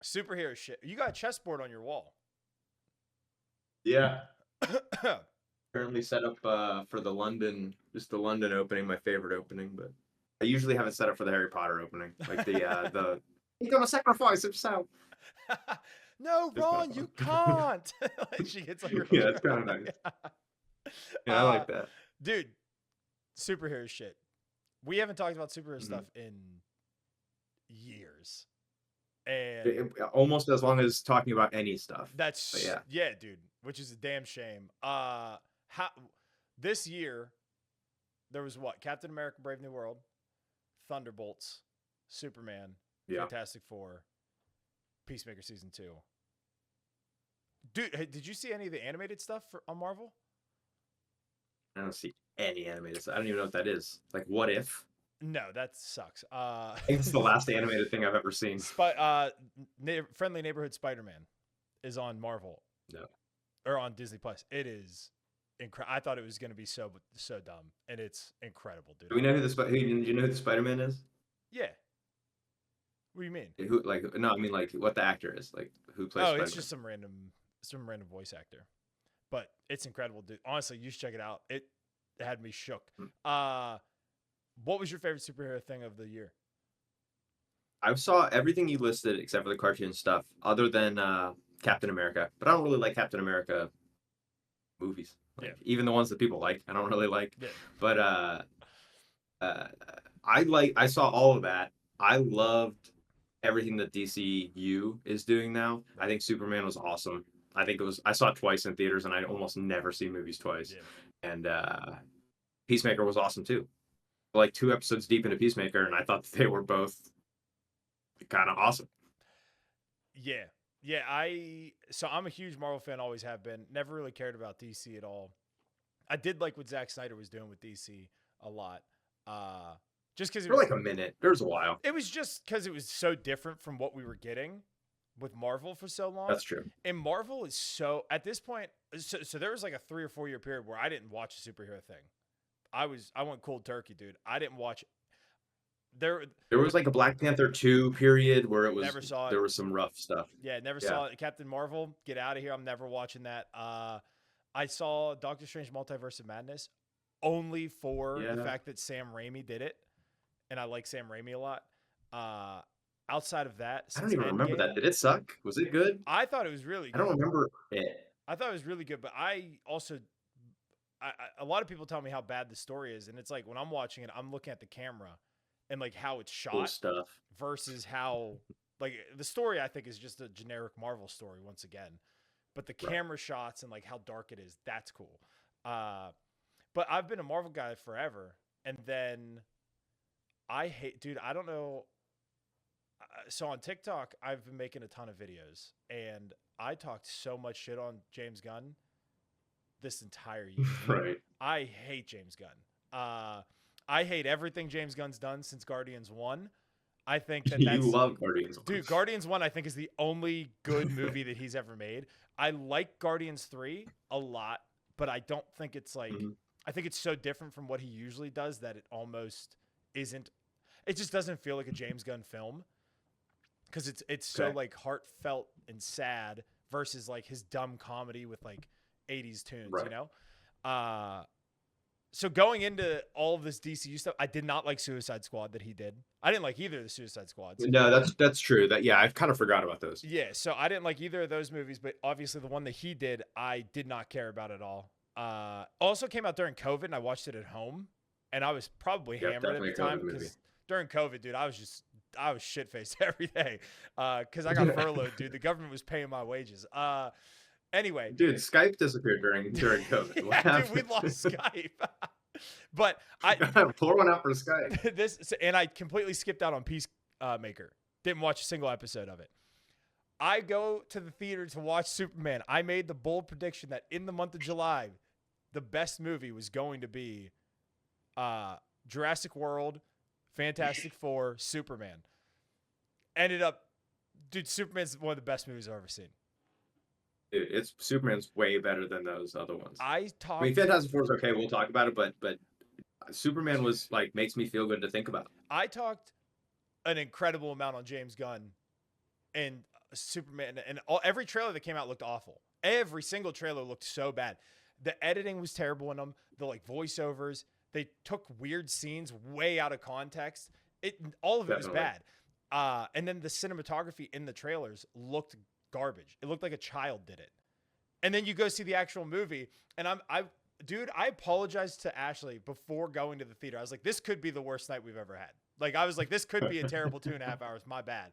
Superhero shit. You got a chessboard on your wall. Yeah. Currently set up for the London, just the London opening, my favorite opening, but I usually have it set up for the Harry Potter opening, like the he's gonna sacrifice himself. No, It's kind of Ron, you fun. can't. She gets like real Yeah, it's kind of dramatic. nice. Yeah, I uh, like that. dude, superhero shit. We haven't talked about superhero Mhm. stuff in years, and Almost as long as talking about any stuff. But that's yeah, yeah, dude. Which is a damn shame. How this year there was what? Captain America: Brave New World, Thunderbolts, Superman, yeah. Fantastic Four, Peacemaker season 2. Dude, hey, did you see any of the animated stuff on Marvel? I don't see any animated stuff. I don't even know what that is. Like, what if? No, that sucks. I think it's the last animated thing I've ever seen. Friendly Neighborhood Spider-Man is on Marvel No. or on Disney Plus. It is incredible. I thought it was going to be so dumb, and it's incredible, dude. Do we know who do you know who the Spider-Man is? Yeah. What do you mean? Who like no, I mean like what the actor is, like who plays Oh, it's Spider-Man. just some random voice actor, but it's incredible, dude. Honestly, you should check it out. It had me shook. What was your favorite superhero thing of the year? I saw everything you listed except for the cartoon stuff, other than Captain America. But I don't really like Captain America movies. Yeah. Like even the ones that people like, I don't really like. Yeah. But uh, I saw all of that. I loved everything that DCU is doing now. I think Superman was awesome. I saw it twice in theaters, and I almost never see movies twice. Yeah. And Peacemaker was awesome too. Like 2 episodes deep into Peacemaker, and I thought they were both kind of awesome. Yeah. Yeah, I'm a huge Marvel fan, always have been. Never really cared about DC at all. I did like what Zack Snyder was doing with DC a lot. Just because For like a minute, there's a while. it was just because it was so different from what we were getting with Marvel for so long. That's true. And Marvel is so at this point. So there was like a 3 or 4 year period where I didn't watch a superhero thing. I went cold turkey, dude. I didn't watch there. There was like a Black Panther 2 period where Never saw it. there was some rough stuff. Yeah, never Yeah. saw it. Captain Marvel, get out of here. I'm never watching that. I saw Doctor Strange Multiverse of Madness only for the Yeah. fact that Sam Raimi did it, and I like Sam Raimi a lot. Outside of that, I don't since even remember Endgame, that. Did it suck? Was it good? I thought it was really I don't good. remember it. I thought it was really good, but I also, a lot of people tell me how bad the story is, and it's like when I'm watching it, I'm looking at the camera and like how it's Cool shot stuff. versus how like the story I think is just a generic Marvel story once again, but the camera shots and like how dark it is, that's cool. But I've been a Marvel guy forever, and then I hate, dude. I don't know. So on TikTok, I've been making a ton of videos, and I talked so much shit on James Gunn this entire year. Right. I hate James Gunn. I hate everything James Gunn's done since Guardians 1. I think that You love Guardians. dude, Guardians 1 I think is the only good movie that he's ever made. I like Guardians 3 a lot, but I don't think it's like I think it's so different from what he usually does that it almost isn't, it just doesn't feel like a James Gunn film because it's so like heartfelt and sad versus like his dumb comedy with like 80s tunes, you know? So going into all of this DCU stuff, I did not like Suicide Squad that he did. I didn't like either of the Suicide Squads. No, that's true. That yeah, I've kind of forgot about those. Yeah, so I didn't like either of those movies, but obviously the one that he did, I did not care about at all. Also came out during COVID, and I watched it at home, and I was probably hammered at the time because during COVID, dude, I was shit faced every day because I got furloughed, dude. The government was paying my wages. Anyway, dude, Skype disappeared during COVID. Yeah, dude, we lost Skype. But I pour one out for Skype. And I completely skipped out on Peacemaker. Didn't watch a single episode of it. I go to the theater to watch Superman. I made the bold prediction that in the month of July, the best movie was going to be Jurassic World, Fantastic Four, Superman. Ended up, dude, Superman's one of the best movies I've ever seen. Dude, it's Superman's way better than those other ones. I mean, Fantastic Four is okay. We'll talk about it, but Superman was like makes me feel good to think about. I talked an incredible amount on James Gunn, and Superman, and every trailer that came out looked awful. Every single trailer looked so bad. The editing was terrible in them. The like voiceovers, they took weird scenes way out of context. All of it was bad. And then the cinematography in the trailers looked garbage. It looked like a child did it. And then you go see the actual movie, and dude, I apologized to Ashley before going to the theater. I was like, this could be the worst night we've ever had. Like, I was like, this could be a terrible 2.5 hours. My bad.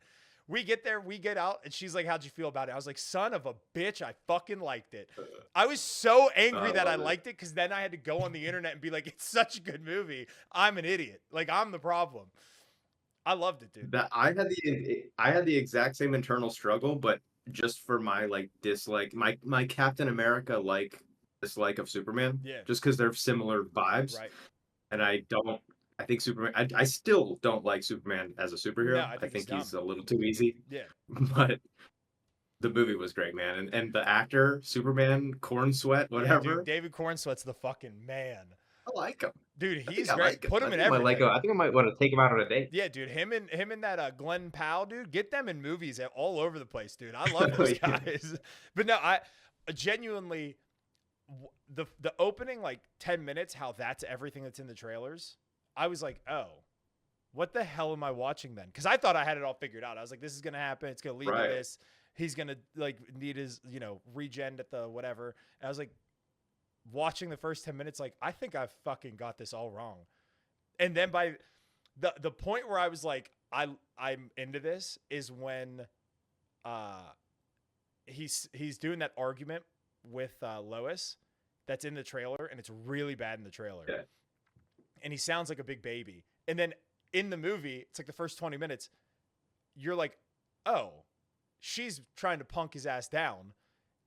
We get there, we get out, and she's like, how'd you feel about it? I was like, son of a bitch, I fucking liked it. I was so angry that I liked it because then I had to go on the internet and be like, it's such a good movie. I'm an idiot. Like, I'm the problem. I loved it, dude. I had the exact same internal struggle, but just for my like dislike, my Captain America like dislike of Superman. Yeah. Just because they're similar vibes. Right. And I think Superman. I still don't like Superman as a superhero. No, I think he's a little too easy. Yeah. But the movie was great, man. And the actor, Superman, Corn Sweat, whatever. Yeah, dude, David Corn Sweat's the fucking man. I like him. Dude, he's great. Put him in everything. I think I might want to take him out on a date. Yeah, dude, him and that Glenn Powell, dude, get them in movies all over the place, dude. I love those guys. But no, I genuinely the opening like 10 minutes, how that's everything that's in the trailers. I was like, oh, what the hell am I watching then? Because I thought I had it all figured out. I was like, this is gonna happen. It's gonna lead to this. He's gonna like need his regen at the whatever. And I was like, watching the first 10 minutes, like, I think I've fucking got this all wrong. And then by the point where I was like, I'm into this is when he's doing that argument with Lois that's in the trailer, and it's really bad in the trailer. Yeah. And he sounds like a big baby. And then in the movie, it's like the first 20 minutes, you're like, oh, she's trying to punk his ass down.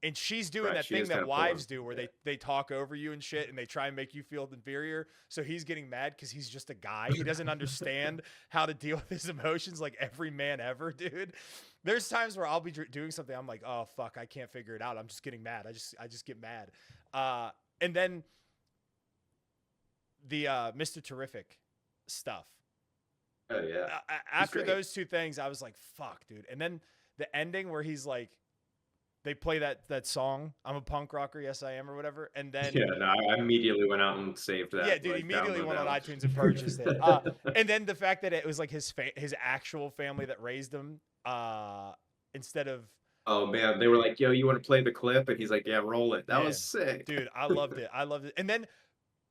And she's doing that thing that wives do where they talk over you and shit, and they try and make you feel inferior. So he's getting mad because he's just a guy. He doesn't understand how to deal with his emotions like every man ever, dude. There's times where I'll be doing something. I'm like, oh, fuck, I can't figure it out. I'm just getting mad. I just get mad. And then the Mr. Terrific stuff. Oh, yeah. After those two things, I was like, fuck, dude. And then the ending where he's like, they play that song, I'm a punk rocker, yes I am, or whatever. And then I immediately went out and saved that. Yeah, dude, immediately went on iTunes and purchased it. And then the fact that it was like his actual family that raised him, instead of. Oh man, they were like, "Yo, you want to play the clip?" And he's like, "Yeah, roll it." That was sick, dude. I loved it. And then,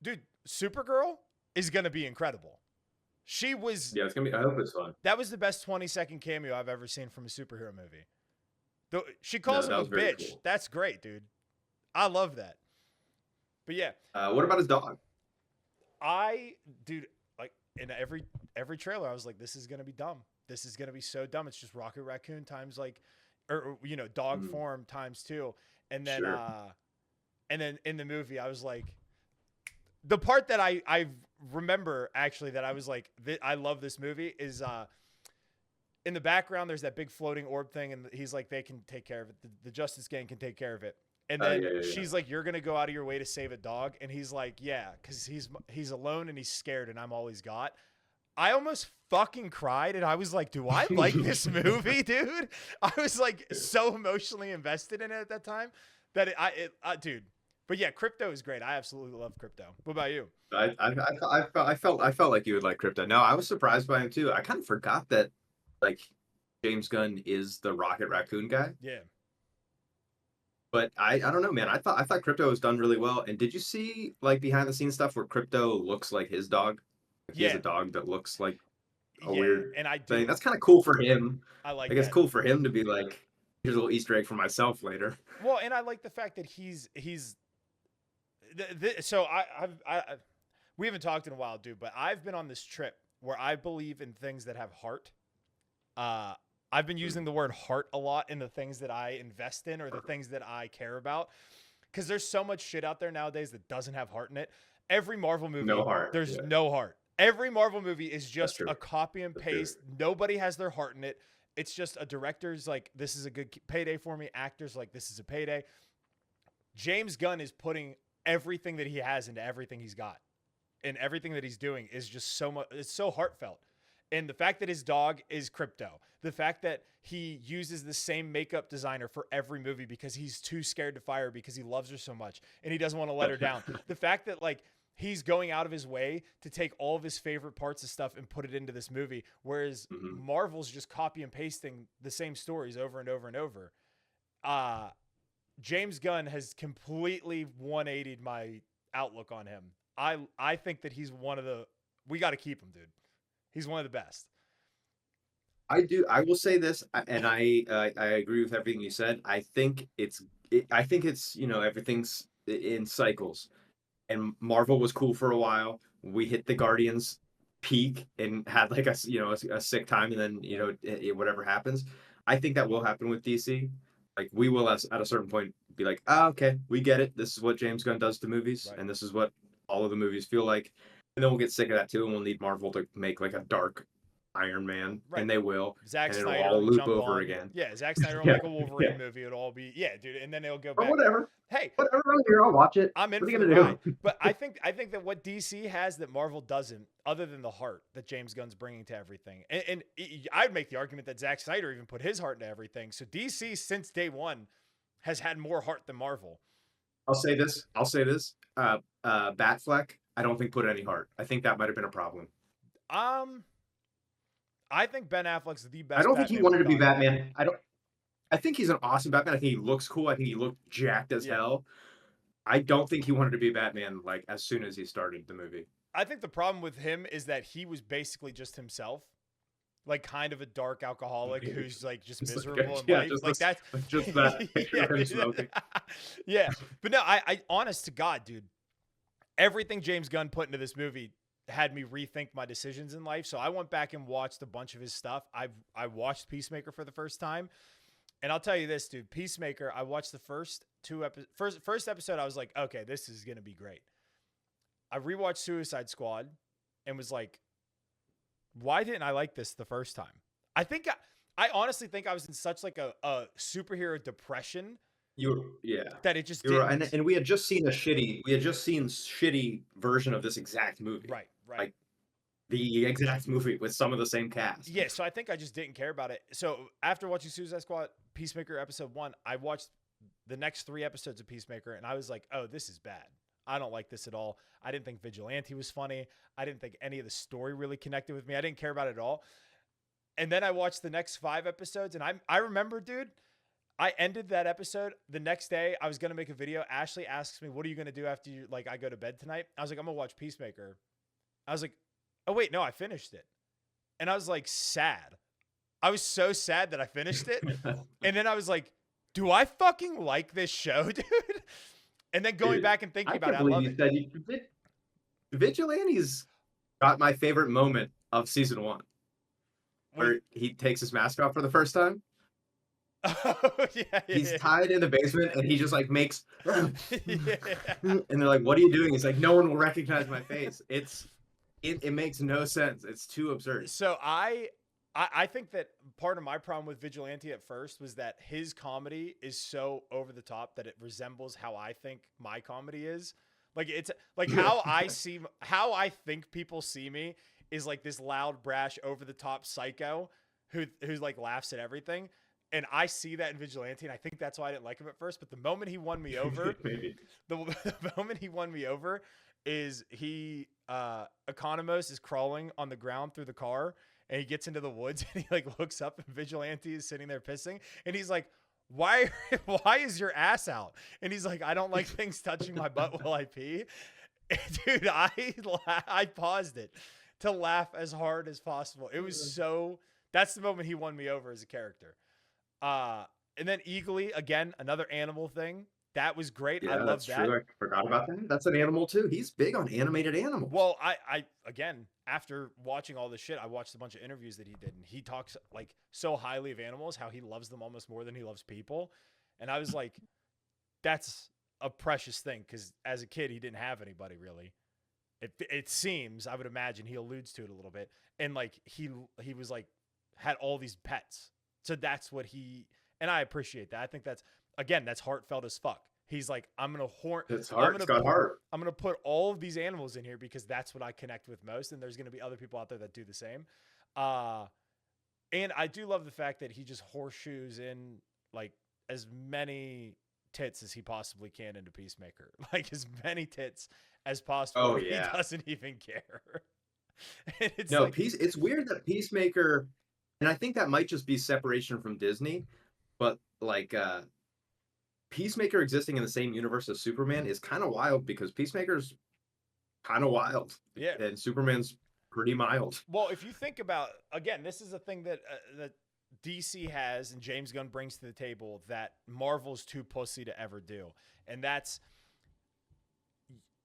dude, Supergirl is gonna be incredible. She was. Yeah, it's gonna be. I hope it's fun. That was the best 20-second cameo I've ever seen from a superhero movie. She calls him a bitch. Cool. That's great, dude. I love that. But yeah. What about his dog? Dude, like in every trailer, I was like, this is gonna be dumb. This is gonna be so dumb. It's just Rocket Raccoon times like, or dog form times 2. And then and then in the movie, I was like, the part that I remember actually that I was like, I love this movie is in the background, there's that big floating orb thing, and he's like, they can take care of it. The Justice Gang can take care of it. And then she's like, you're going to go out of your way to save a dog? And he's like, yeah, because he's alone and he's scared and I'm all he's got. I almost fucking cried, and I was like, do I like this movie, dude? I was like so emotionally invested in it at that time that dude. But yeah, Crypto is great. I absolutely love Crypto. What about you? I felt like you would like Crypto. No, I was surprised by him too. I kind of forgot that like James Gunn is the Rocket Raccoon guy. Yeah. But I don't know, man. I thought Crypto was done really well. And did you see like behind the scenes stuff where Crypto looks like his dog? He has a dog that looks like a weird thing. That's kind of cool for him. I like it's cool for him to be like, here's a little Easter egg for myself later. Well, and I like the fact that so we haven't talked in a while, dude, but I've been on this trip where I believe in things that have heart. I've been using the word heart a lot in the things that I invest in or the things that I care about, because there's so much shit out there nowadays that doesn't have heart in it. Every Marvel movie, no heart. There's no heart. Every Marvel movie is just a copy and paste. Nobody has their heart in it. It's just a director's like, this is a good payday for me. Actors like, this is a payday. James Gunn is putting everything that he has into everything he's got, and everything that he's doing is just so much. It's so heartfelt. And the fact that his dog is Crypto, the fact that he uses the same makeup designer for every movie because he's too scared to fire because he loves her so much and he doesn't want to let her down. The fact that like he's going out of his way to take all of his favorite parts of stuff and put it into this movie, whereas Marvel's just copy and pasting the same stories over and over and over. James Gunn has completely 180'd my outlook on him. I think that he's one of the, we got to keep him, dude. He's one of the best. I do. I will say this, and I agree with everything you said. I think it's everything's in cycles, and Marvel was cool for a while. We hit the Guardians peak and had like a sick time, and then whatever happens. I think that will happen with DC. Like we will at a certain point be like, okay, we get it. This is what James Gunn does to movies, Right. and this is what all of the movies feel like. And then we'll get sick of that too, and we'll need Marvel to make like a dark Iron Man, Right. and they will. Zack and Snyder it'll all will loop jump over on. again. Yeah, Zack Snyder will make a Wolverine movie. It'll all be, yeah, dude. And then it'll go Or back. whatever. Hey, Whatever, I'm here. I'll watch it. I'm in What are for you the gonna ride. do? But I think that what DC has that Marvel doesn't, other than the heart that James Gunn's bringing to everything, and I'd make the argument that Zack Snyder even put his heart into everything. So DC since day one has had more heart than Marvel. I'll say this. Batfleck, I don't think put any heart. I think that might have been a problem. I think Ben Affleck's the best. I don't think he wanted to be Batman. I think he's an awesome Batman. I think he looks cool. I think he looked jacked as hell. I don't think he wanted to be Batman like as soon as he started the movie. I think the problem with him is that he was basically just himself. Like kind of a dark alcoholic who's like just miserable in life. Like that's just that picture of him smoking. Yeah. But no, I honest to God, dude, everything James Gunn put into this movie had me rethink my decisions in life. So I went back and watched a bunch of his stuff. I watched Peacemaker for the first time. And I'll tell you this, dude, Peacemaker, I watched the first episode. I was like, okay, this is going to be great. I rewatched Suicide Squad and was like, why didn't I like this the first time? I honestly think I was in such like a superhero depression. That it just didn't. And we had just seen shitty version of this exact movie. Right. Like the exact movie with some of the same cast. Yeah, so I think I just didn't care about it. So after watching Suicide Squad, Peacemaker episode 1, I watched the next 3 episodes of Peacemaker, and I was like, oh, this is bad. I don't like this at all. I didn't think Vigilante was funny. I didn't think any of the story really connected with me. I didn't care about it at all. And then I watched the next 5 episodes, and I remember, dude, I ended that episode. The next day, I was going to make a video. Ashley asks me, what are you going to do after I go to bed tonight? I was like, I'm going to watch Peacemaker. I was like, oh, wait, no, I finished it. And I was like, sad. I was so sad that I finished it. And then I was like, do I fucking like this show, dude? And then going back and thinking about it, I love it. Vigilante's got my favorite moment of season 1, where he takes his mask off for the first time. Oh, yeah, he's tied in the basement, and he just like makes, and they're like, "What are you doing?" He's like, "No one will recognize my face." It makes no sense. It's too absurd. So I think that part of my problem with Vigilante at first was that his comedy is so over the top that it resembles how I think my comedy is. Like it's like how I think people see me is like this loud, brash, over the top psycho who's like laughs at everything. And I see that in Vigilante, and I think that's why I didn't like him at first. But the moment he won me over, the moment he won me over is Economos is crawling on the ground through the car, and he gets into the woods, and he like looks up, and Vigilante is sitting there pissing, and he's like, why is your ass out? And he's like, I don't like things touching my butt while I pee. And dude, I paused it to laugh as hard as possible. It was that's the moment he won me over as a character. And then Eagly, again, another animal thing. That was great. Yeah, I love that. True. I forgot about that. That's an animal too. He's big on animated animals. Well, I again, after watching all this shit, I watched a bunch of interviews that he did, and he talks like so highly of animals, how he loves them almost more than he loves people. And I was like, that's a precious thing, because as a kid, he didn't have anybody really. It seems, I would imagine, he alludes to it a little bit, and like he was like had all these pets. So that's what and I appreciate that. I think that's heartfelt as fuck. He's like, It's heart. It's got heart. I'm going to put all of these animals in here because that's what I connect with most. And there's going to be other people out there that do the same. And I do love the fact that he just horseshoes in like as many tits as he possibly can into Peacemaker. Like as many tits as possible. Oh, He yeah. doesn't even care. And it's No, like, it's weird that Peacemaker, and I think that might just be separation from Disney, but like Peacemaker existing in the same universe as Superman is kind of wild because Peacemaker's kind of wild. yeah. And Superman's pretty mild. Well, if you think about, again, this is a thing that DC has and James Gunn brings to the table that Marvel's too pussy to ever do. And that's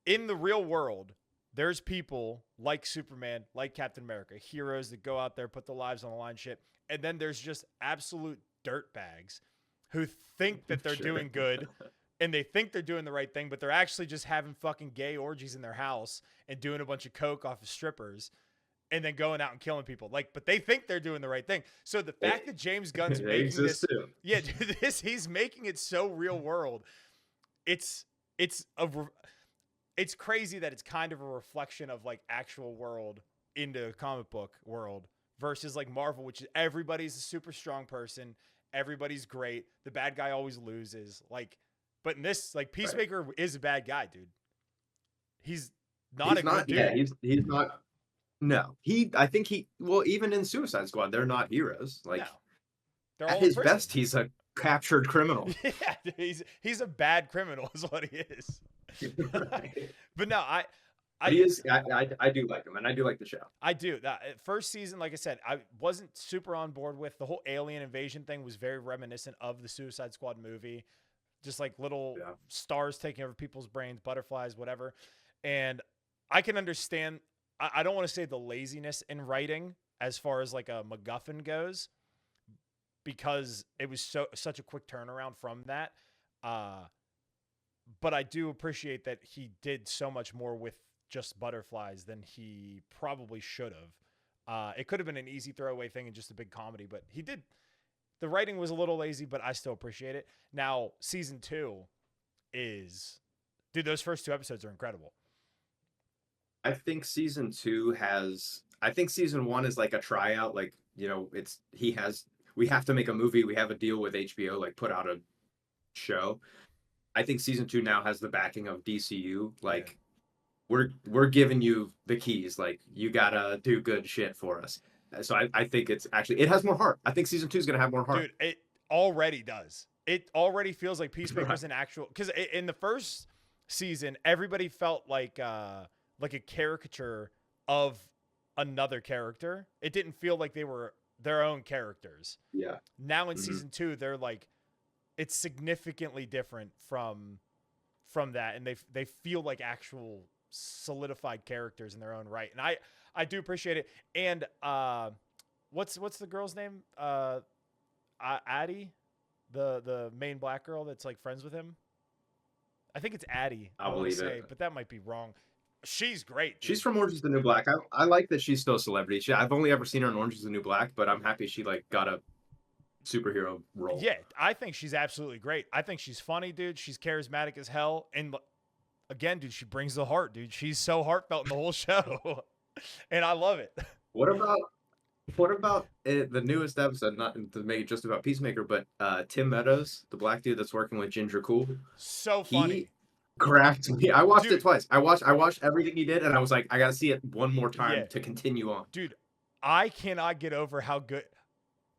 in the real world, there's people like Superman, like Captain America, heroes that go out there, put their lives on the line shit. And then there's just absolute dirtbags who think that they're doing good and they think they're doing the right thing, but they're actually just having fucking gay orgies in their house and doing a bunch of coke off of strippers and then going out and killing people. Like, but they think they're doing the right thing. So the fact that James Gunn's making this, too. yeah, dude, he's making it so real world. It's crazy that it's kind of a reflection of like actual world into comic book world versus like Marvel, which is everybody's a super strong person. Everybody's great. The bad guy always loses. Like, but in this, like Peacemaker is a bad guy, dude. He's not good dude. Yeah, he's not. No, I think well, even in Suicide Squad, they're not heroes. Like, no. They're at his best, he's a captured criminal. Yeah, he's a bad criminal, is what he is. But no, I do like him, and I do like the show. I do. That first season, like I said, I wasn't super on board with the whole alien invasion thing. Was very reminiscent of the Suicide Squad movie, just like little stars taking over people's brains, butterflies, whatever. And I can understand. I don't want to say the laziness in writing as far as like a MacGuffin goes, because it was such a quick turnaround from that. But I do appreciate that he did so much more with just butterflies than he probably should have. It could have been an easy throwaway thing and just a big comedy, but he did. The writing was a little lazy, but I still appreciate it. Now, season 2 is, dude, those first 2 episodes are incredible. I think season 2 I think season 1 is like a tryout. Like, you know, we have to make a movie. We have a deal with HBO, like put out a show. I think season 2 now has the backing of DCU. Like, we're giving you the keys. Like, you gotta do good shit for us. So I think it has more heart. I think season 2 is gonna have more heart. Dude, it already does. It already feels like Peacemaker's an actual, because in the first season, everybody felt like a caricature of another character. It didn't feel like they were their own characters. Yeah. Now in season 2, they're like, it's significantly different from that, and they feel like actual solidified characters in their own right. And I do appreciate it. And what's the girl's name? Addie, the main black girl that's like friends with him. I think it's Addie. I believe it, but that might be wrong. She's great. Dude. She's from Orange is the New Black. I like that she's still a celebrity. I've only ever seen her in Orange is the New Black, but I'm happy she like got a superhero role. Yeah, I think she's absolutely great. I think she's funny, dude. She's charismatic as hell. And again, dude, she brings the heart, dude. She's so heartfelt in the whole show. And I love it. What about the newest episode, not to make it just about Peacemaker, but Tim Meadows, the black dude that's working with Ginger Cool. So funny. He cracked me. I watched it twice. I watched everything he did, and I was like, I gotta see it one more time to continue on. Dude, I cannot get over how good.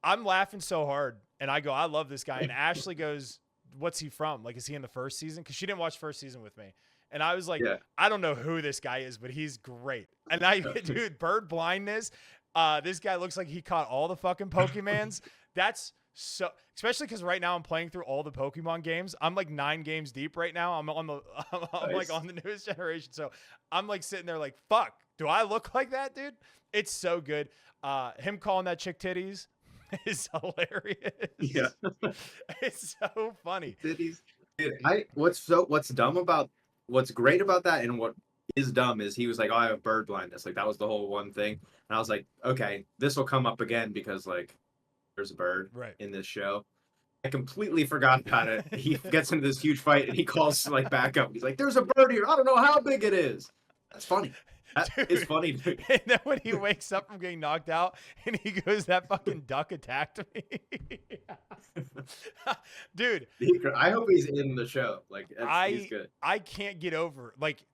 I'm laughing so hard, and I go, I love this guy. And Ashley goes, what's he from? Like, is he in the first season? Because she didn't watch first season with me. And I was like, I don't know who this guy is, but he's great. And dude, bird blindness. This guy looks like he caught all the fucking Pokemons. That's so, especially because right now I'm playing through all the Pokemon games. I'm like 9 games deep right now. I'm like on the newest generation. So I'm like sitting there like, fuck, do I look like that, dude? It's so good. Him calling that chick titties is hilarious. Yeah. It's so funny. Titties. Dude, what's great about that and what is dumb is he was like, oh, I have bird blindness. Like, that was the whole one thing. And I was like, okay, this will come up again because, like, there's a bird in this show. I completely forgot about it. He gets into this huge fight and he calls, like, back up. He's like, there's a bird here. I don't know how big it is. That's funny. It's funny. Dude. And then when he wakes up from getting knocked out and he goes, that fucking duck attacked me. Dude. I hope he's in the show. Like, he's good. I can't get over, like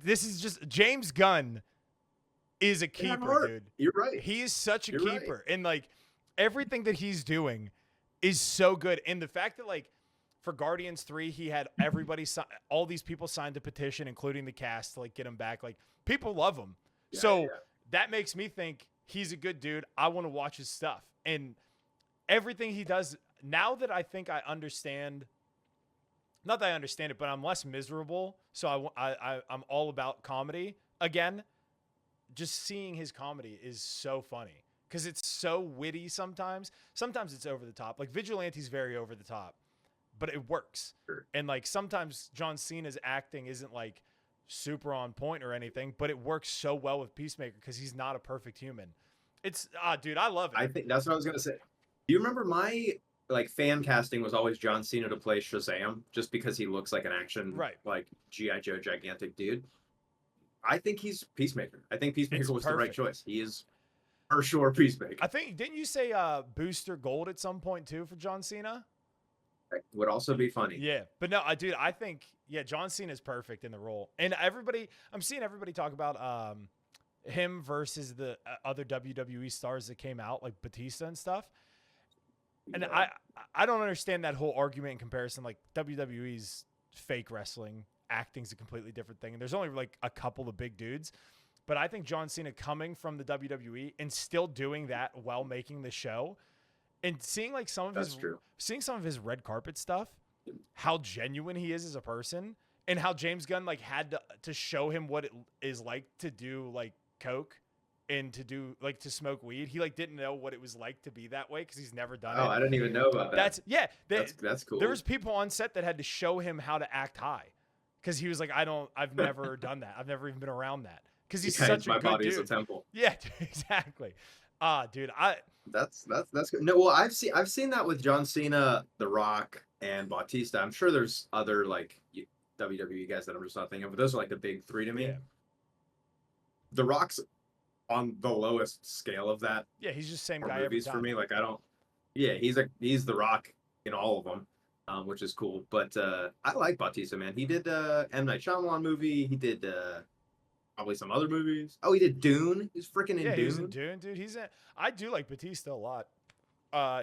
this is just, James Gunn is a keeper, dude. You're right. He is such a keeper. Right. And like everything that he's doing is so good. And the fact that like for Guardians 3, he had everybody, all these people signed a petition, including the cast, to like get him back. Like people love him. Yeah, that makes me think he's a good dude. I want to watch his stuff. And everything he does, now that I think I understand, not that I understand it, but I'm less miserable. So I'm all about comedy again. Just seeing his comedy is so funny because it's so witty sometimes. Sometimes it's over the top. Like Vigilante's very over the top, but it works. Sure. And like sometimes John Cena's acting isn't like super on point or anything, but it works so well with Peacemaker because he's not a perfect human. It's dude, I love it. I think that's what I was gonna say. Do you remember my like fan casting was always John Cena to play Shazam just because he looks like an action like G.I. Joe gigantic dude. I think he's Peacemaker. I think Peacemaker was the right choice. He is for sure Peacemaker. I think, didn't you say Booster Gold at some point too for John Cena? That would also be funny. Yeah, but no, dude, I think John Cena is perfect in the role. And I'm seeing everybody talk about him versus the other WWE stars that came out like Batista and stuff. And I don't understand that whole argument in comparison. Like WWE's fake wrestling, acting's a completely different thing. And there's only like a couple of big dudes. But I think John Cena coming from the WWE and still doing that while making the show and seeing like some of his red carpet stuff, how genuine he is as a person and how James Gunn like had to show him what it is like to do like coke and to do like to smoke weed. He like didn't know what it was like to be that way because he's never done it. Oh, I didn't even know about that. That's cool. There was people on set that had to show him how to act high because he was like, I've never done that. I've never even been around that because he's such a good dude. My body's a temple. Yeah, exactly. Dude, that's good. No, well, I've seen that with John Cena, The Rock, and Bautista. I'm sure there's other like WWE guys that I'm just not thinking of, but those are like the big three to me. Yeah. The Rock's on the lowest scale of that. Yeah, he's just same guy movies every time. For me. Like I don't. Yeah, he's The Rock in all of them, which is cool. But I like Bautista, man. He did M. Night Shyamalan movie. He did probably some other movies. Oh, he did Dune. He's freaking in Dune. He's in Dune, dude. I do like Bautista a lot.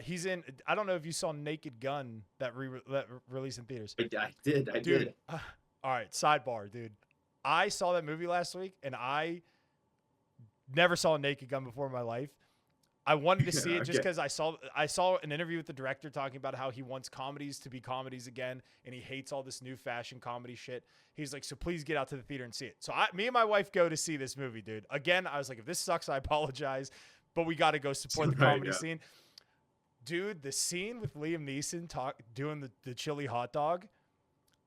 He's in. I don't know if you saw Naked Gun that released in theaters. I did. All right, sidebar, dude. I saw that movie last week, and I never saw Naked Gun before in my life. I wanted to see it just because I saw an interview with the director talking about how he wants comedies to be comedies again, and he hates all this new fashion comedy shit. He's like, so please get out to the theater and see it. So me and my wife go to see this movie, dude. Again, I was like, if this sucks, I apologize, but we got to go support the comedy scene. Dude, the scene with Liam Neeson doing the chili hot dog,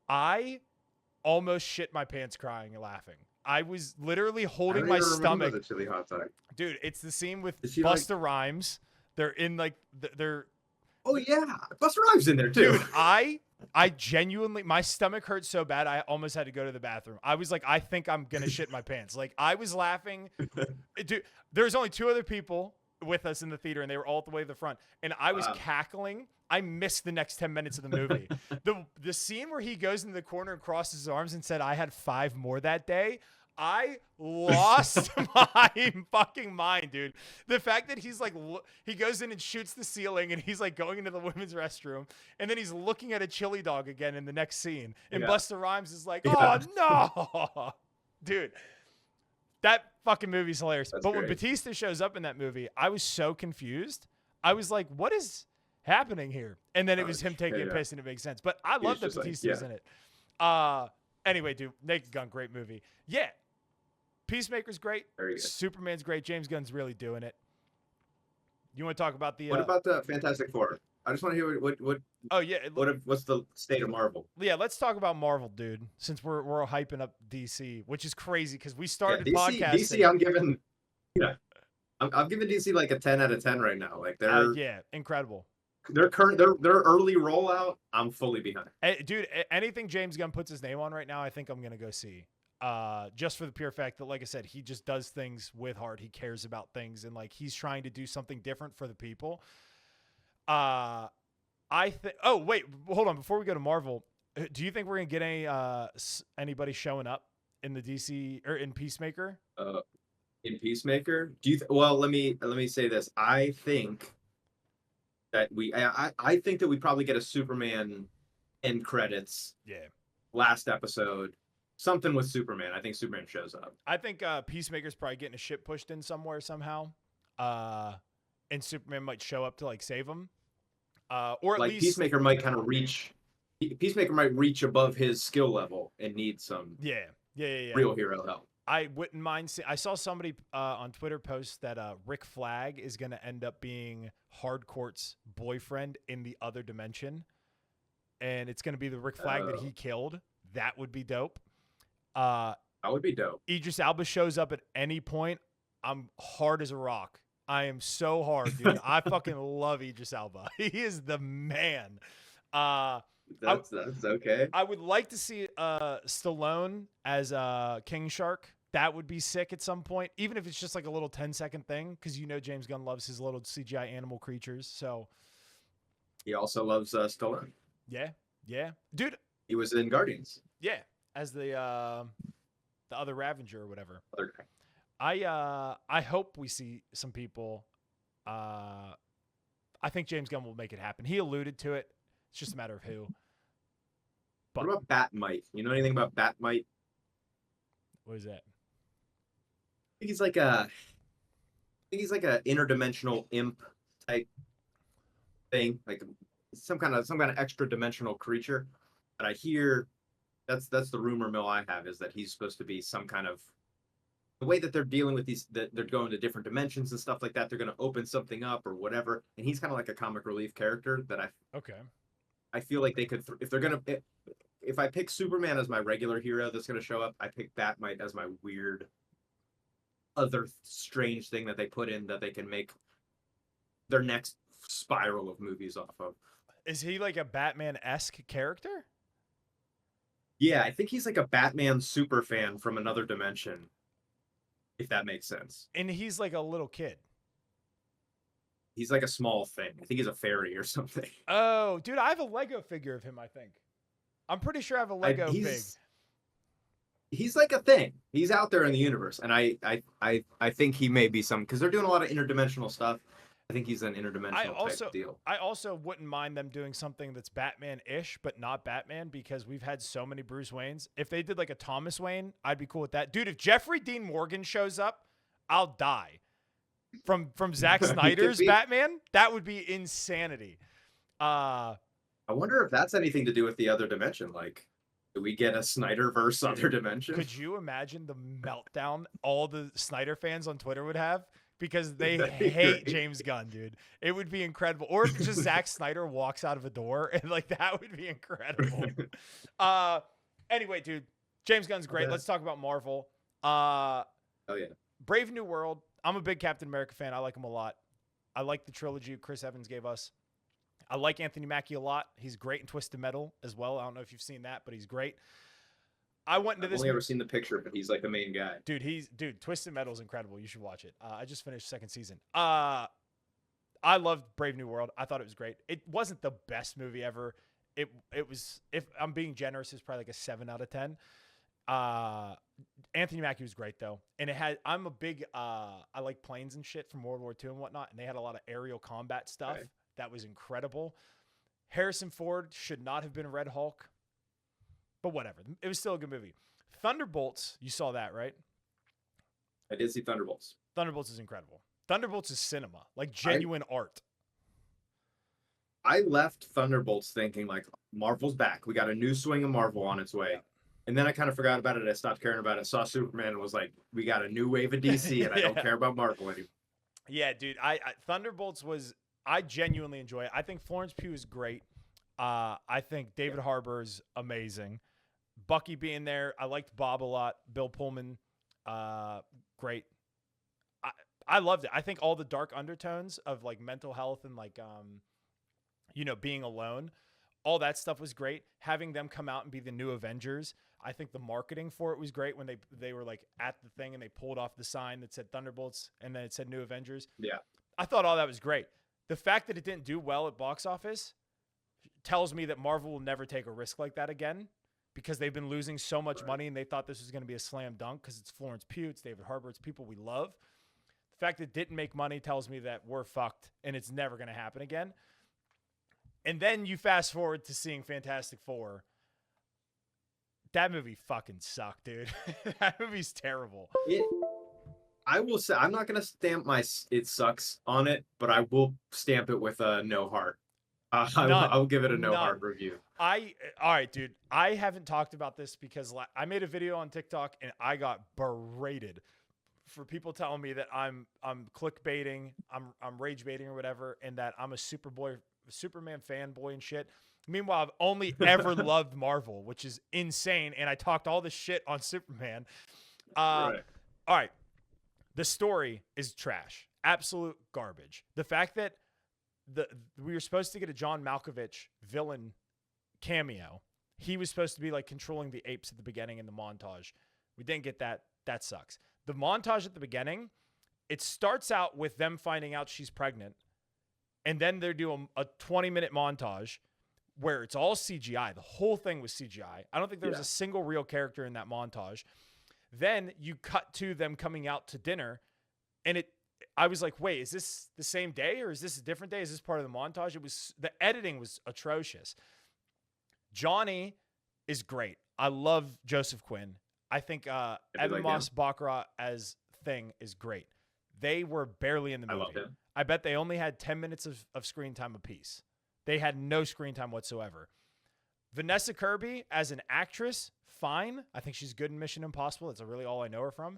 I almost shit my pants crying and laughing. I was literally holding my stomach. The chili hot dog. Dude, it's the scene with Busta Rhymes. They're in like they're. Oh yeah, Busta Rhymes in there too. Dude, I genuinely, my stomach hurt so bad I almost had to go to the bathroom. I was like, I think I'm gonna shit my pants. Like I was laughing. Dude, there's only two other people with us in the theater, and they were all the way to the front, and I was cackling. I missed the next 10 minutes of the movie. The scene where he goes into the corner and crosses his arms and said, I had 5 more that day. I lost my fucking mind, dude. The fact that he's like, he goes in and shoots the ceiling and he's like going into the women's restroom and then he's looking at a chili dog again in the next scene. And Busta Rhymes is like, oh no, dude. That fucking movie's hilarious. But great. When Batista shows up in that movie, I was so confused. I was like, what is happening here? And then it was him taking a piss and it makes sense. But I love that Batista's in it. Anyway, dude, Naked Gun, great movie. Yeah. Peacemaker's great. Superman's great. James Gunn's really doing it. You want to talk about the what about the Fantastic Four? I just want to hear what oh yeah, what's the state of Marvel? Yeah, let's talk about Marvel, dude, since we're hyping up DC, which is crazy because we started podcasting. DC, I'm giving I'm giving DC like a 10 out of 10 right now. Like they're incredible. Their early rollout, I'm fully behind. Dude, anything James Gunn puts his name on right now, I think I'm gonna go see. just for the pure fact that, like I said, he just does things with heart. He cares about things, and like he's trying to do something different for the people. I think. Oh wait, hold on. Before we go to Marvel, do you think we're gonna get anybody showing up in the DC or in Peacemaker? In Peacemaker, do you? Well, let me say this. I think that I think that we probably get a Superman end credits. Yeah. Last episode, something with Superman. I think Superman shows up. I think Peacemaker's probably getting a ship pushed in somewhere somehow, and Superman might show up to like save him, or at like least Peacemaker might kind of reach. Peacemaker might reach above his skill level and need some yeah. real hero help. I wouldn't mind seeing. I saw somebody on Twitter post that Rick Flag is going to end up being Hardcourt's boyfriend in the other dimension, and it's going to be the Rick Flag that he killed. That would be dope. That would be dope. Idris Elba shows up at any point. I'm hard as a rock. I am so hard, dude. I fucking love Idris Elba. He is the man. That's okay. I would like to see Stallone as King Shark. That would be sick at some point, even if it's just like a little 10-second thing, because James Gunn loves his little CGI animal creatures. So he also loves Stallone. Yeah, dude. He was in Guardians. Yeah, as the other Ravager or whatever. Other guy. I hope we see some people. I think James Gunn will make it happen. He alluded to it. It's just a matter of who. But what about Batmite? You know anything about Batmite? What is that? I think he's like a interdimensional imp type thing, like some kind of extra dimensional creature. But I hear that's the rumor mill I have, is that he's supposed to be some kind of, the way that they're dealing with these, that they're going to different dimensions and stuff like that. They're going to open something up or whatever, and he's kind of like a comic relief character that I feel like they could, if I pick Superman as my regular hero that's going to show up, I pick Batmite as my weird other strange thing that they put in that they can make their next spiral of movies off of. Is he like a Batman-esque character? Yeah, I think he's like a Batman super fan from another dimension, if that makes sense. And he's like a little kid. He's like a small thing. I think he's a fairy or something. Oh, dude, I have a Lego figure of him, I think. I'm pretty sure I have a Lego fig. He's like a thing. He's out there in the universe. And I think he may be because they're doing a lot of interdimensional stuff. I think he's an interdimensional type deal. I also wouldn't mind them doing something that's Batman-ish, but not Batman, because we've had so many Bruce Waynes. If they did like a Thomas Wayne, I'd be cool with that. Dude, if Jeffrey Dean Morgan shows up, I'll die. From Zack Snyder's Batman, that would be insanity. I wonder if that's anything to do with the other dimension. Like, do we get a Snyderverse other dimension? Could you imagine the meltdown all the Snyder fans on Twitter would have? Because they hate James Gunn, dude. It would be incredible. Or if just Zack Snyder walks out of a door, and like that would be incredible. Anyway, dude, James Gunn's great. Okay. Let's talk about Marvel. Oh yeah. Brave New World. I'm a big Captain America fan. I like him a lot. I like the trilogy Chris Evans gave us. I like Anthony Mackie a lot. He's great in Twisted Metal as well. I don't know if you've seen that, but he's great. I've only ever seen the picture, but he's like the main guy. Dude, Twisted Metal is incredible. You should watch it. I just finished second season. I loved Brave New World. I thought it was great. It wasn't the best movie ever. It was, if I'm being generous, it's probably like a 7 out of 10. Anthony Mackie was great though. And I'm a big, I like planes and shit from World War II and whatnot. And they had a lot of aerial combat stuff. Right. That was incredible. Harrison Ford should not have been Red Hulk. But whatever. It was still a good movie. Thunderbolts, you saw that, right? I did see Thunderbolts. Thunderbolts is incredible. Thunderbolts is cinema, like genuine art. I left Thunderbolts thinking like, Marvel's back. We got a new swing of Marvel on its way. Yeah. And then I kind of forgot about it. I stopped caring about it. Saw Superman and was like, we got a new wave of DC and I don't care about Marvel anymore. Yeah, dude. Thunderbolts I genuinely enjoy it. I think Florence Pugh is great. I think David Harbour is amazing. Bucky being there. I liked Bob a lot. Bill Pullman, great. I loved it. I think all the dark undertones of like mental health and like, being alone all that stuff was great. Having them come out and be the new Avengers, I think the marketing for it was great when they were like at the thing and they pulled off the sign that said Thunderbolts and then it said New Avengers. Yeah. I thought all that was great. The fact that it didn't do well at box office tells me that Marvel will never take a risk like that again because they've been losing so much money and they thought this was going to be a slam dunk because it's Florence Pugh, it's David Harbour, it's people we love. The fact that it didn't make money tells me that we're fucked and it's never going to happen again. And then you fast forward to seeing Fantastic Four. That movie fucking sucked, dude. That movie's terrible. I will say, I'm not going to stamp my it sucks on it, but I will stamp it with a no heart. I'll give it a no heart review. All right, dude. I haven't talked about this because I made a video on TikTok and I got berated for people telling me that I'm clickbaiting, I'm rage baiting or whatever, and that I'm a Superman fanboy and shit. Meanwhile, I've only ever loved Marvel, which is insane, and I talked all this shit on Superman. Right. All right. The story is trash. Absolute garbage. The fact that we were supposed to get a John Malkovich villain cameo. He was supposed to be like controlling the apes at the beginning in the montage. We didn't get that. That sucks. The montage at the beginning, it starts out with them finding out she's pregnant, and then they're doing a 20-minute montage where it's all CGI. The whole thing was CGI. I don't think there was a single real character in that montage. Then you cut to them coming out to dinner, and I was like, wait, is this the same day or is this a different day? Is this part of the montage? The editing was atrocious. Johnny is great. I love Joseph Quinn. I think Evan Moss Baccarat as Thing is great. They were barely in the movie. I love him. I bet they only had 10 minutes of screen time apiece. They had no screen time whatsoever. Vanessa Kirby as an actress, fine. I think she's good in Mission Impossible. That's really all I know her from.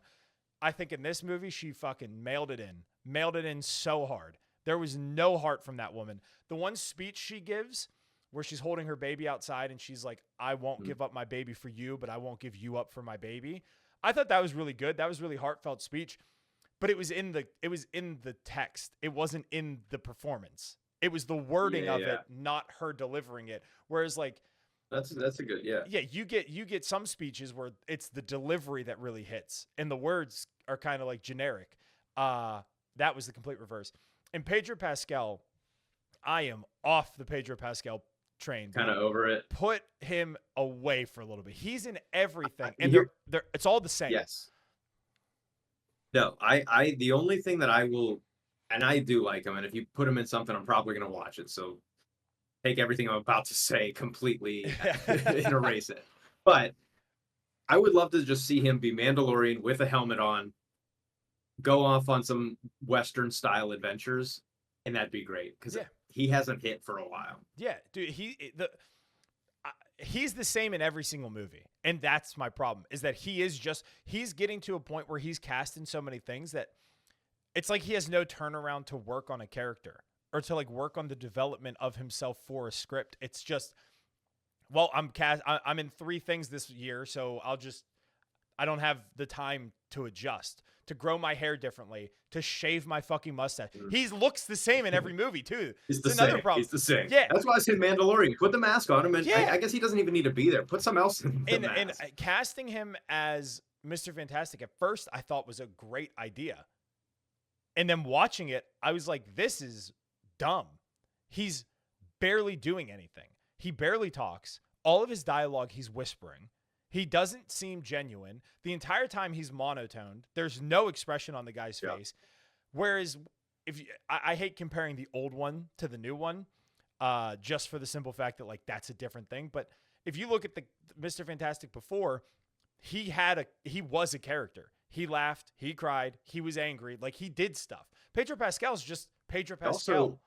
I think in this movie, she fucking mailed it in. Mailed it in so hard. There was no heart from that woman. The one speech she gives where she's holding her baby outside and she's like, I won't give up my baby for you, but I won't give you up for my baby. I thought that was really good. That was really heartfelt speech, but it was in the text. It wasn't in the performance. It was the wording of it, not her delivering it. Whereas like, that's a good, yeah, you get some speeches where it's the delivery that really hits and the words are kind of like generic. That was the complete reverse. And Pedro Pascal, I am off the Pedro Pascal train. Kind of over it. Put him away for a little bit. He's in everything, and they're it's all the same. Yes. No, I the only thing that I will, and I do like him, and if you put him in something, I'm probably gonna watch it. So take everything I'm about to say completely and erase it. But I would love to just see him be Mandalorian with a helmet on, go off on some Western style adventures, and that'd be great because he hasn't hit for a while. Yeah, dude, he's the same in every single movie, and that's my problem. Is that he's getting to a point where he's cast in so many things that it's like he has no turnaround to work on a character or to like work on the development of himself for a script. It's just, well, I'm in 3 things this year, so I don't have the time to adjust, to grow my hair differently, to shave my fucking mustache. He looks the same in every movie too. It's another problem. He's the same. Yeah, that's why I said Mandalorian. Put the mask on him, and I guess he doesn't even need to be there. Put something else in the mask. And casting him as Mr. Fantastic at first, I thought was a great idea, and then watching it, I was like, this is dumb. He's barely doing anything. He barely talks. All of his dialogue, he's whispering. He doesn't seem genuine. The entire time he's monotoned. There's no expression on the guy's face. Whereas I hate comparing the old one to the new one, just for the simple fact that like that's a different thing. But if you look at the Mr. Fantastic before, he was a character. He laughed, he cried, he was angry, like he did stuff. Pedro Pascal's just Pedro Pascal. Also,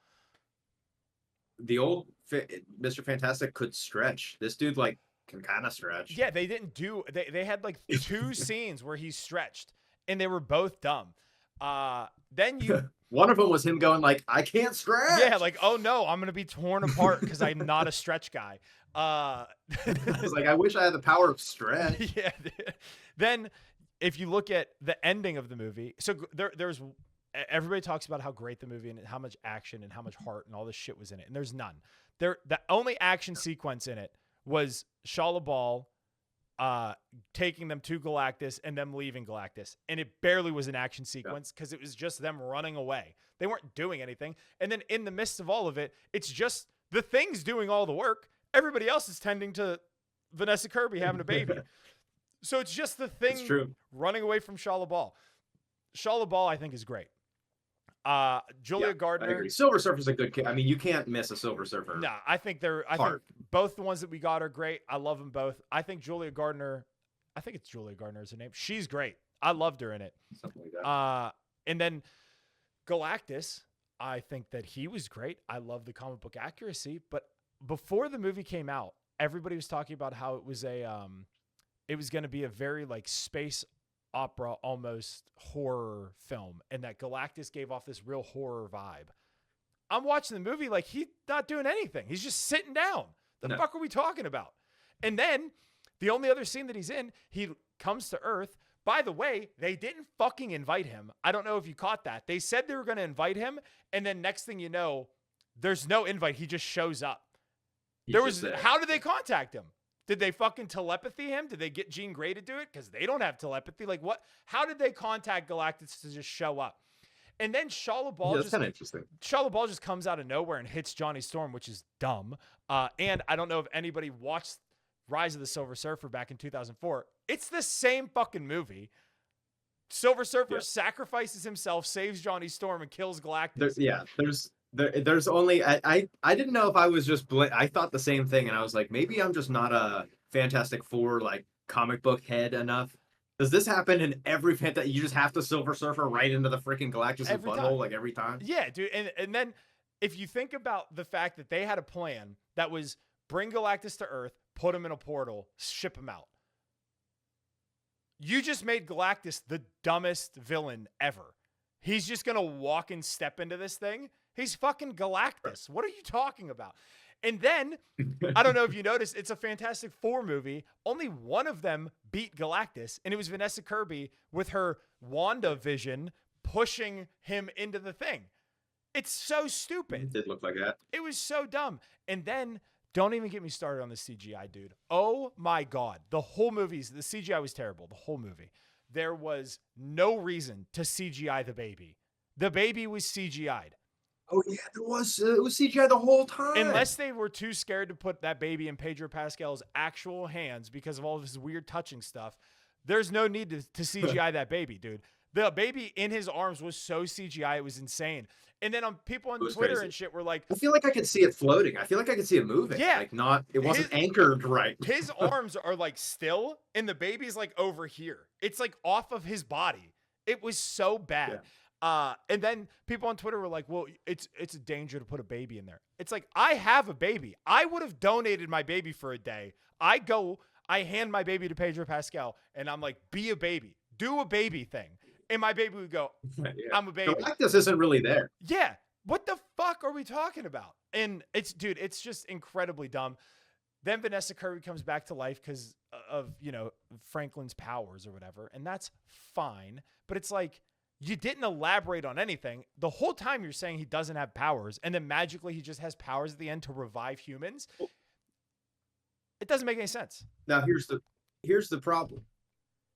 the old Mr. Fantastic could stretch. This dude like can kind of stretch. Yeah, they didn't do. They had like 2 scenes where he stretched, and they were both dumb. Then one of them was him going like, "I can't stretch." Yeah, like, oh no, I'm gonna be torn apart because I'm not a stretch guy. I was like, I wish I had the power of stretch. Yeah. Then if you look at the ending of the movie, so there's everybody talks about how great the movie and how much action and how much heart and all this shit was in it, and there's none. The only action sequence in it was Shia LaBeouf taking them to Galactus and them leaving Galactus. And it barely was an action sequence because it was just them running away. They weren't doing anything. And then in the midst of all of it, it's just the Thing's doing all the work. Everybody else is tending to Vanessa Kirby having a baby. So it's just the Thing running away from Shia LaBeouf. Shia LaBeouf, I think, is great. Julia Gardner. I agree. Silver Surfer's a good kid. I mean, you can't miss a Silver Surfer. No, I think both the ones that we got are great. I love them both. I think Julia Gardner, I think it's Julia Gardner is her name. She's great. I loved her in it. Something like that. And then Galactus, I think that he was great. I love the comic book accuracy. But before the movie came out, everybody was talking about how it was it was going to be a very like space opera, almost horror film, and that Galactus gave off this real horror vibe. I'm watching the movie like he's not doing anything. He's just sitting down. The fuck are we talking about? And then the only other scene that he's in, he comes to Earth. By the way, they didn't fucking invite him. I don't know if you caught that. They said they were going to invite him, and then next thing you know, there's no invite. He just shows up. How did they contact him? Did they fucking telepathy him? Did they get Jean Grey to do it? Because they don't have telepathy. Like what? How did they contact Galactus to just show up? And then Shia LaBeouf just comes out of nowhere and hits Johnny Storm, which is dumb. And I don't know if anybody watched Rise of the Silver Surfer back in 2004. It's the same fucking movie. Silver Surfer sacrifices himself, saves Johnny Storm, and kills Galactus. There's only I didn't know if I was just I thought the same thing, and I was like, maybe I'm just not a Fantastic Four like comic book head enough. Does this happen in every you just have to Silver Surfer right into the freaking Galactus' butthole like every time? Yeah, dude. And then if you think about the fact that they had a plan that was bring Galactus to Earth, put him in a portal, ship him out. You just made Galactus the dumbest villain ever. He's just going to walk and step into this thing. He's fucking Galactus. What are you talking about? And then, I don't know if you noticed, it's a Fantastic Four movie. Only one of them beat Galactus, and it was Vanessa Kirby with her Wanda vision pushing him into the thing. It's so stupid. It did look like that. It was so dumb. And then, don't even get me started on the CGI, dude. Oh my God. The CGI was terrible. The whole movie. There was no reason to CGI the baby. The baby was CGI'd. Oh yeah, it was CGI the whole time. Unless they were too scared to put that baby in Pedro Pascal's actual hands because of all of his weird touching stuff, there's no need to CGI that baby, dude. The baby in his arms was so CGI, it was insane. And then people on Twitter crazy. And shit were like, I feel like I could see it floating. I feel like I could see it moving. Yeah. Like it wasn't anchored right. His arms are like still, and the baby's like over here. It's like off of his body. It was so bad. Yeah. And then people on Twitter were like, well, it's a danger to put a baby in there. It's like, I have a baby. I would have donated my baby for a day. I hand my baby to Pedro Pascal, and I'm like, be a baby. Do a baby thing. And my baby would go, I'm a baby. Galactus isn't really there. Yeah. What the fuck are we talking about? And it's just incredibly dumb. Then Vanessa Kirby comes back to life because of, Franklin's powers or whatever. And that's fine. But it's like, you didn't elaborate on anything. The whole time you're saying he doesn't have powers, and then magically he just has powers at the end to revive humans. It doesn't make any sense. Now here's the problem.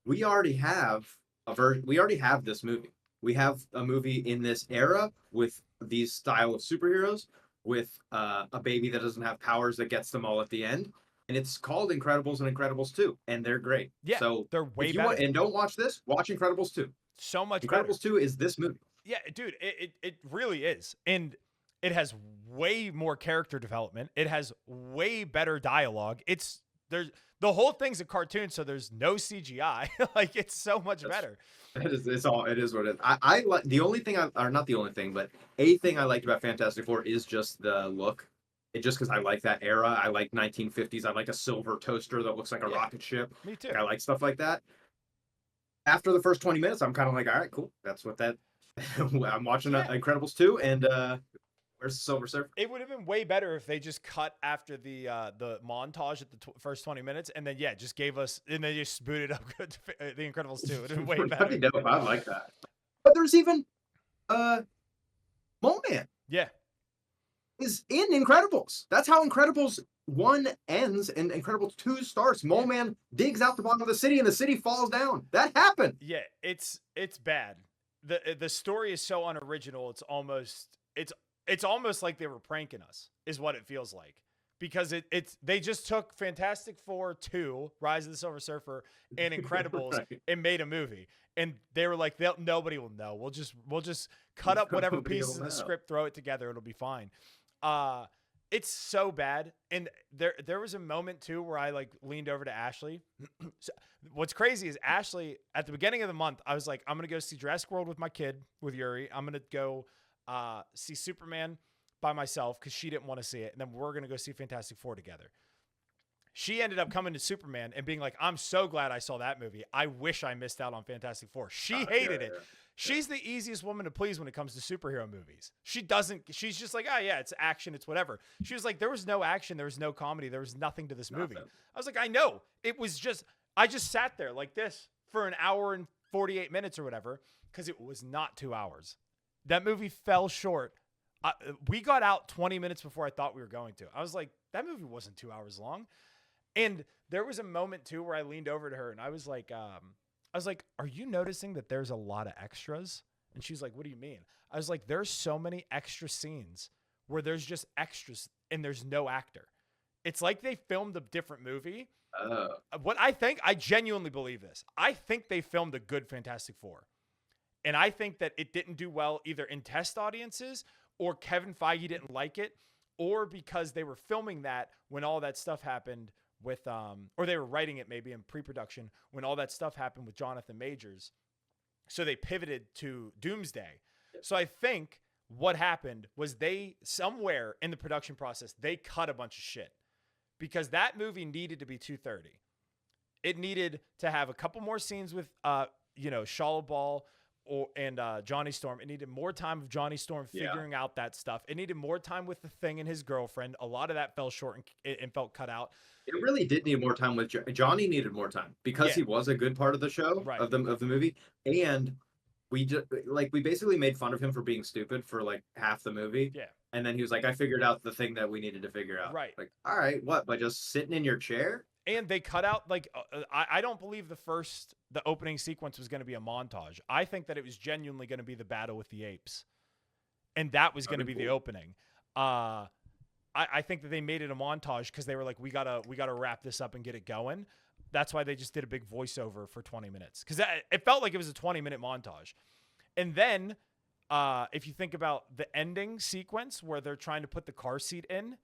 We already have this movie. We have a movie in this era with these style of superheroes with a baby that doesn't have powers that gets them all at the end. And it's called Incredibles and Incredibles 2, and they're great. Yeah, so they're way better. And don't watch this, watch Incredibles 2. So much Incredibles better. 2 is this movie. Yeah, dude, it really is. And it has way more character development. It has way better dialogue. The whole thing's a cartoon, so there's no CGI. Like, it's so much better. It is what it is. I like the only thing not the only thing, but a thing I liked about Fantastic Four is just the look. Just because I like that era. I like 1950s. I like a silver toaster that looks like a rocket ship. Me too. Like, I like stuff like that. After the first 20 minutes, I'm kind of like, all right, cool. That's what that. I'm watching Incredibles 2, and where's the Silver Surfer? It would have been way better if they just cut after the montage at the first 20 minutes, and then just gave us, and they just booted up the Incredibles 2. It would have been way better. That'd be dope. I like that. But there's even Mole Man. Yeah. is in Incredibles. That's how Incredibles 1 ends and Incredibles 2 starts. Mole Man digs out the bottom of the city and the city falls down. That happened. Yeah, it's bad. The story is so unoriginal. It's almost like they were pranking us, is what it feels like. Because they just took Fantastic Four 2, Rise of the Silver Surfer, and Incredibles Right. and made a movie. And they were like, nobody will know. We'll just cut up whatever Nobody pieces will of the know. script, throw it together, it'll be fine. It's so bad. And there was a moment too where I like leaned over to Ashley. So, what's crazy is Ashley, at the beginning of the month, I was like, I'm gonna go see Jurassic World with my kid, with Yuri. I'm gonna go see Superman by myself because she didn't want to see it, and then we're gonna go see Fantastic Four together. She ended up coming to Superman and being like, I'm so glad I saw that movie. I wish I missed out on Fantastic Four. She hated it. She's the easiest woman to please when it comes to superhero movies. She's just like, oh yeah, it's action, it's whatever. She was like, there was no action, there was no comedy, there was nothing to this movie. I was like, I know. I just sat there like this for an hour and 48 minutes or whatever, because it was not 2 hours. That movie fell short. We got out 20 minutes before I thought we were going to. I was like, that movie wasn't 2 hours long. And there was a moment too where I leaned over to her and I was like, are you noticing that there's a lot of extras? And she's like, what do you mean? I was like, there's so many extra scenes where there's just extras and there's no actor. It's like they filmed a different movie. What I genuinely believe this. I think they filmed a good Fantastic Four. And I think that it didn't do well either in test audiences, or Kevin Feige didn't like it, or because they were filming that when all that stuff happened with, or they were writing it maybe in pre-production when all that stuff happened with Jonathan Majors. So they pivoted to Doomsday. So I think what happened was they, somewhere in the production process, they cut a bunch of shit because that movie needed to be 2:30. It needed to have a couple more scenes with, Shia LaBeouf and Johnny Storm. It needed more time of Johnny Storm figuring out that stuff. It needed more time with the Thing and his girlfriend. A lot of that fell short and felt cut out. It really did need more time with Johnny. Needed more time because he was a good part of the show, of the movie, and we basically made fun of him for being stupid for like half the movie. Yeah, and then he was like, "I figured out the thing that we needed to figure out." Right. Like, all right, what? By just sitting in your chair? And they cut out I don't believe the opening sequence was going to be a montage. I think that it was genuinely going to be the battle with the apes, and that was going to be the opening. I think that they made it a montage because they were like, we gotta wrap this up and get it going. That's why they just did a big voiceover for 20 minutes because it felt like it was a 20-minute montage. And then if you think about the ending sequence where they're trying to put the car seat in,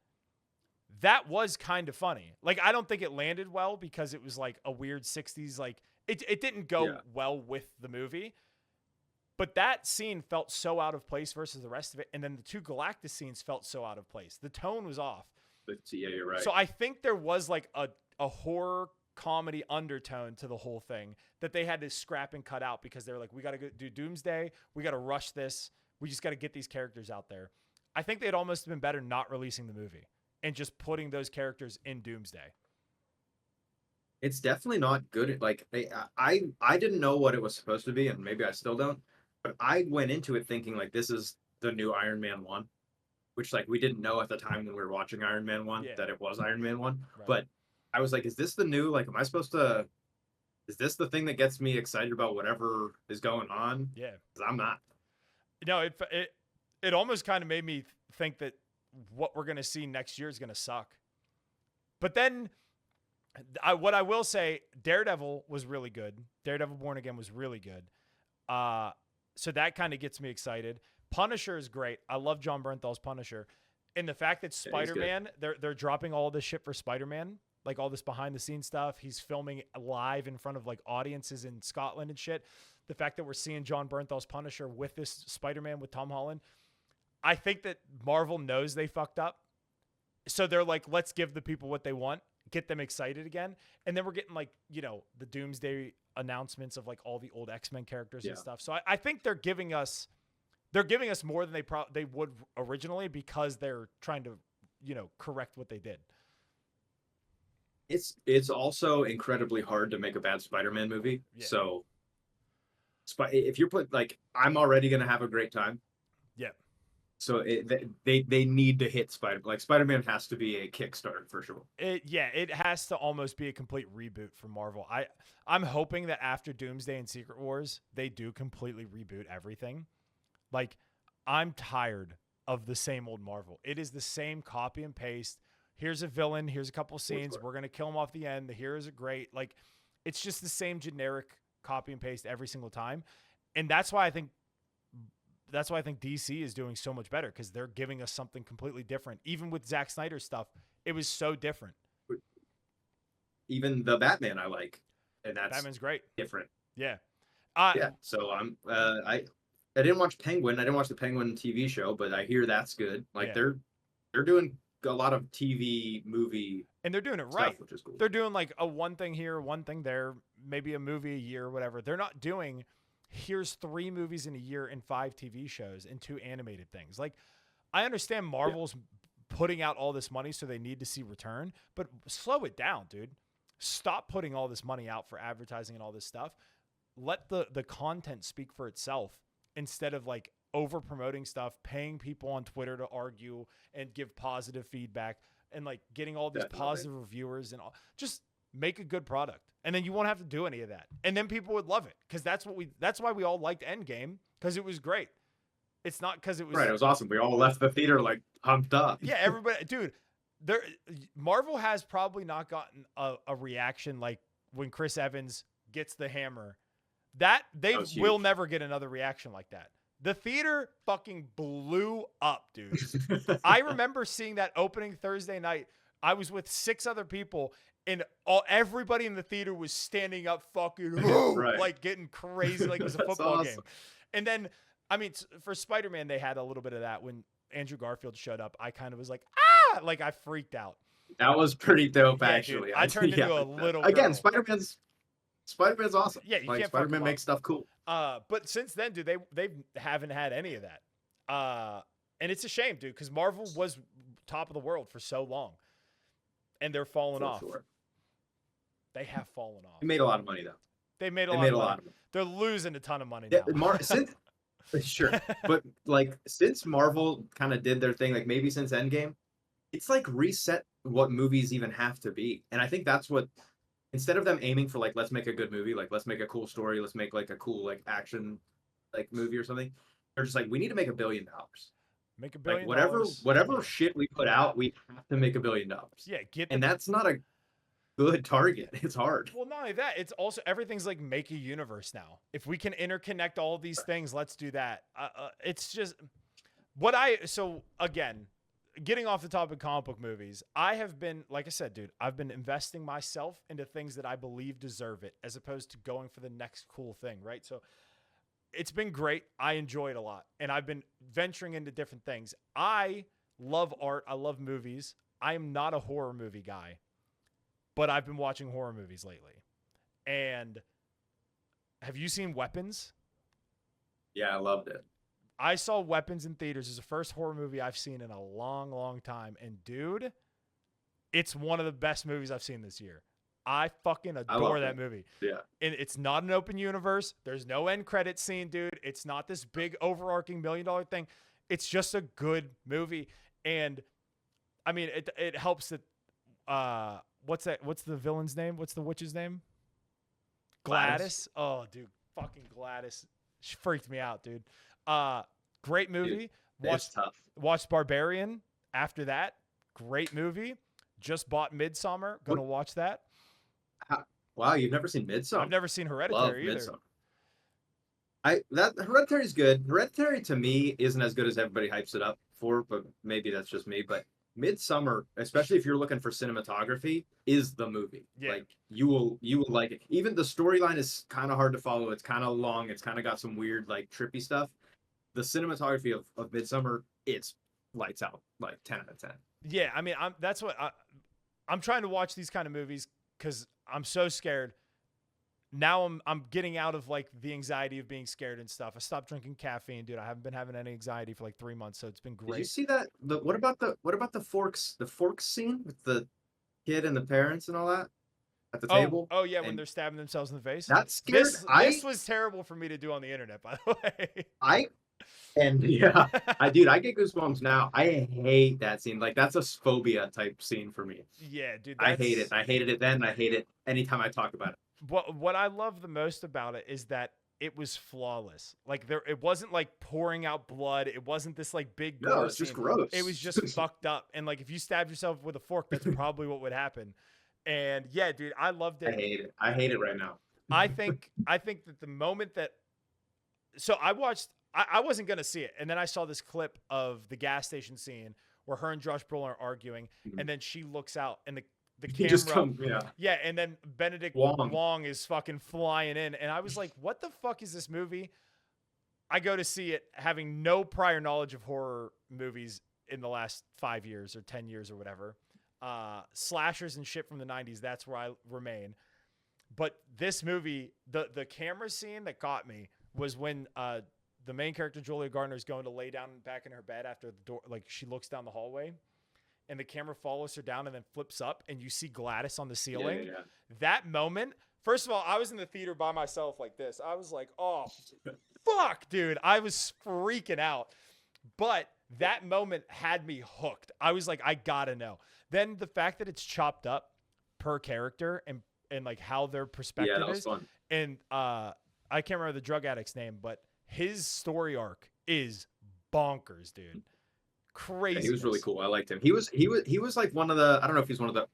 that was kind of funny. Like, I don't think it landed well because it was like a weird 60s, like it didn't go well with the movie. But that scene felt so out of place versus the rest of it. And then the two Galactus scenes felt so out of place. The tone was off. Yeah, you're right. So I think there was like a horror comedy undertone to the whole thing that they had to scrap and cut out because they were like, we got to do Doomsday. We got to rush this. We just got to get these characters out there. I think they'd almost been better not releasing the movie and just putting those characters in Doomsday. It's definitely not good. Like, I didn't know what it was supposed to be, and maybe I still don't. But I went into it thinking like this is the new Iron Man 1, which like we didn't know at the time when we were watching Iron Man 1 that it was Iron Man 1. Right. But I was like, is this the new, like, is this the thing that gets me excited about whatever is going on? Yeah. 'Cause I'm not. No, it almost kind of made me think that what we're going to see next year is going to suck. But then what I will say, Daredevil was really good. Daredevil Born Again was really good. So that kind of gets me excited. Punisher is great. I love John Bernthal's Punisher. And the fact that Spider-Man, they're dropping all this shit for Spider-Man, like all this behind the scenes stuff. He's filming live in front of like audiences in Scotland and shit. The fact that we're seeing John Bernthal's Punisher with this Spider-Man with Tom Holland. I think that Marvel knows they fucked up. So they're like, let's give the people what they want, get them excited again. And then we're getting like, the Doomsday announcements of like all the old X-Men characters and stuff. So I think they're giving us more than they would originally because they're trying to, correct what they did. It's also incredibly hard to make a bad Spider-Man movie. Yeah. So if you're I'm already going to have a great time. Yeah. So they need to hit Spider-Man has to be a Kickstarter for sure. It has to almost be a complete reboot for Marvel. I'm hoping that after Doomsday and Secret Wars, they do completely reboot everything. Like, I'm tired of the same old Marvel. It is the same copy and paste. Here's a villain. Here's a couple scenes. We're going to kill him off the end. The heroes are great. Like, it's just the same generic copy and paste every single time. And that's why I think DC is doing so much better, because they're giving us something completely different. Even with Zack Snyder's stuff, it was so different. Even the Batman I like, and that's Batman's great. Different. Yeah. Yeah. So I didn't watch Penguin. I didn't watch the Penguin TV show, but I hear that's good. Like they're doing a lot of TV movie, and they're doing it stuff, right. Which is cool. They're doing like a one thing here, one thing there, maybe a movie a year or whatever. They're not doing, here's 3 movies in a year and 5 TV shows and 2 animated things. Like, I understand Marvel's putting out all this money, so they need to see return, but slow it down, dude. Stop putting all this money out for advertising and all this stuff. Let the content speak for itself, instead of like over promoting stuff, paying people on Twitter to argue and give positive feedback, and like getting all these positive reviewers and all. Just make a good product, and then you won't have to do any of that, and then people would love it, because that's why we all liked Endgame, because it was great. It's not because it was right. It was awesome. We all left the theater like pumped up. Yeah, everybody, dude. Marvel has probably not gotten a reaction like when Chris Evans gets the hammer. That will never get another reaction like that. The theater fucking blew up, dude. I remember seeing that opening Thursday night. I was with 6 other people, and everybody in the theater was standing up, fucking right. Like getting crazy, like it was a football game. And then, I mean, for Spider-Man, they had a little bit of that when Andrew Garfield showed up. I kind of was like, like I freaked out. That was pretty dope, actually. Dude, I turned into a little again. Girl. Spider-Man's awesome. Yeah, you like can't Spider-Man makes stuff cool. But since then, dude, they haven't had any of that. And it's a shame, dude, because Marvel was top of the world for so long, and they're falling off. Sure. They have fallen off. They made a lot of money though. They made a lot of money. They're losing a ton of money now. Sure, but like since Marvel kind of did their thing, like maybe since Endgame, it's like reset what movies even have to be. And I think that's what, instead of them aiming for like, let's make a good movie, like let's make a cool story, let's make like a cool like action like movie or something, they're just like, we need to make $1 billion. Make $1 billion. Like whatever shit we put out, we have to make $1 billion. Yeah, and that's not a good target. It's hard. Well, not only that, it's also everything's like make a universe now. If we can interconnect all these things, let's do that. It's just so again, getting off the topic of comic book movies, I have been, like I said, dude, I've been investing myself into things that I believe deserve it, as opposed to going for the next cool thing, right? So it's been great. I enjoy it a lot, and I've been venturing into different things. I love art. I love movies. I am not a horror movie guy, but I've been watching horror movies lately. And have you seen Weapons? Yeah, I loved it. I saw Weapons in theaters. It's the first horror movie I've seen in a long, long time. And dude, it's one of the best movies I've seen this year. I fucking adore that movie. Yeah. And it's not an open universe. There's no end credit scene, dude. It's not this big overarching $1 million thing. It's just a good movie. And I mean, it helps that, what's the villain's name? What's the witch's name? Gladys. Oh, dude, fucking Gladys. She freaked me out, dude. Great movie. Watched Barbarian after that. Great movie. Just bought Midsommar. Gonna watch that. Wow, you've never seen Midsommar? I've never seen Hereditary either. Hereditary is good. Hereditary to me isn't as good as everybody hypes it up for, but maybe that's just me. But Midsommar, especially if you're looking for cinematography, is the movie. Yeah. Like you will like it. Even the storyline is kind of hard to follow. It's kind of long. It's kind of got some weird like trippy stuff. The cinematography of Midsommar, it's lights out, like 10 out of 10. Yeah, I mean, I'm trying to watch these kind of movies because I'm so scared. Now I'm getting out of like the anxiety of being scared and stuff. I stopped drinking caffeine, dude. I haven't been having any anxiety for like 3 months, so it's been great. Did you see that? What about the forks scene with the kid and the parents and all that at the table? Oh yeah, when they're stabbing themselves in the face. That scared. This was terrible for me to do on the internet, by the way. And yeah, I get goosebumps now. I hate that scene. Like that's a phobia type scene for me. Yeah, dude, I hate it. I hated it then. And I hate it anytime I talk about it. What I love the most about it is that it was flawless. Like it wasn't like pouring out blood. It wasn't this like big No, gore it's scene. just gross. It was just fucked up. And like if you stabbed yourself with a fork, that's probably what would happen. And yeah, dude, I loved it. I hate it. I hate it right now. I think that the moment that I watched I wasn't gonna see it, and then I saw this clip of the gas station scene where her and Josh Brolin are arguing, and then she looks out and the camera yeah, and then Benedict Wong is fucking flying in, and I was like, what the fuck is this movie? I go to see it having no prior knowledge of horror movies in the last 5 years or 10 years or whatever. Slashers and shit from the 90s, that's where I remain. But this movie, the camera scene that got me was when the main character, Julia Garner, is going to lay down back in her bed after the door, like she looks down the hallway, and the camera follows her down and then flips up, and you see Gladys on the ceiling. Yeah. That moment, first of all, I was in the theater by myself like this. I was like, oh, fuck, dude. I was freaking out. But that moment had me hooked. I was like, I gotta know. Then the fact that it's chopped up per character and like how their perspective that was is. fun. And I can't remember the drug addict's name, but his story arc is bonkers, dude. Crazy. Yeah, he was really cool. I liked him. He was like one of the, I don't know if he's one of the,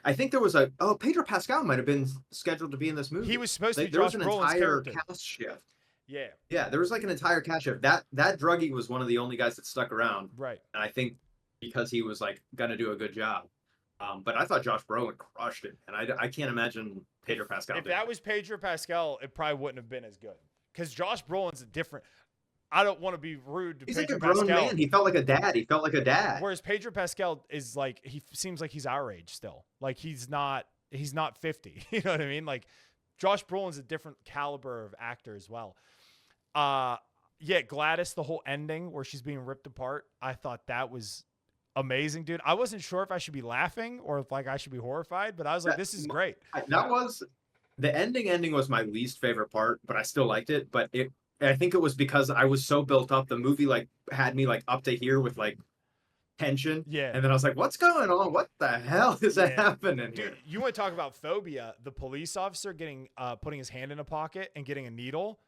I think there was Pedro Pascal might have been scheduled to be in this movie. He was supposed to be there Josh was an Brolin's entire character. cast shift. Yeah. Yeah, there was like an entire cast shift. That druggie was one of the only guys that stuck around. Right. And I think because he was like gonna do a good job. But I thought Josh Brolin crushed it, and I can't imagine Pedro Pascal. If that was Pedro Pascal, it probably wouldn't have been as good. Because Josh Brolin's a different. I don't want to be rude to he's Pedro like a grown Pascal. man. He felt like a dad. Whereas Pedro Pascal is like, he seems like he's our age still. Like he's not 50. You know what I mean? Like Josh Brolin's a different caliber of actor as well. Yeah, Gladys, the whole ending where she's being ripped apart, I thought that was amazing, dude. I wasn't sure if I should be laughing or if like I should be horrified, but I was like, this is great. That was the ending was my least favorite part, but I still liked it. But I think it was because I was so built up. The movie like had me like up to here with like tension. Yeah. And then I was like, what's going on? What the hell is happening here? Dude, you want to talk about phobia? The police officer getting putting his hand in a pocket and getting a needle.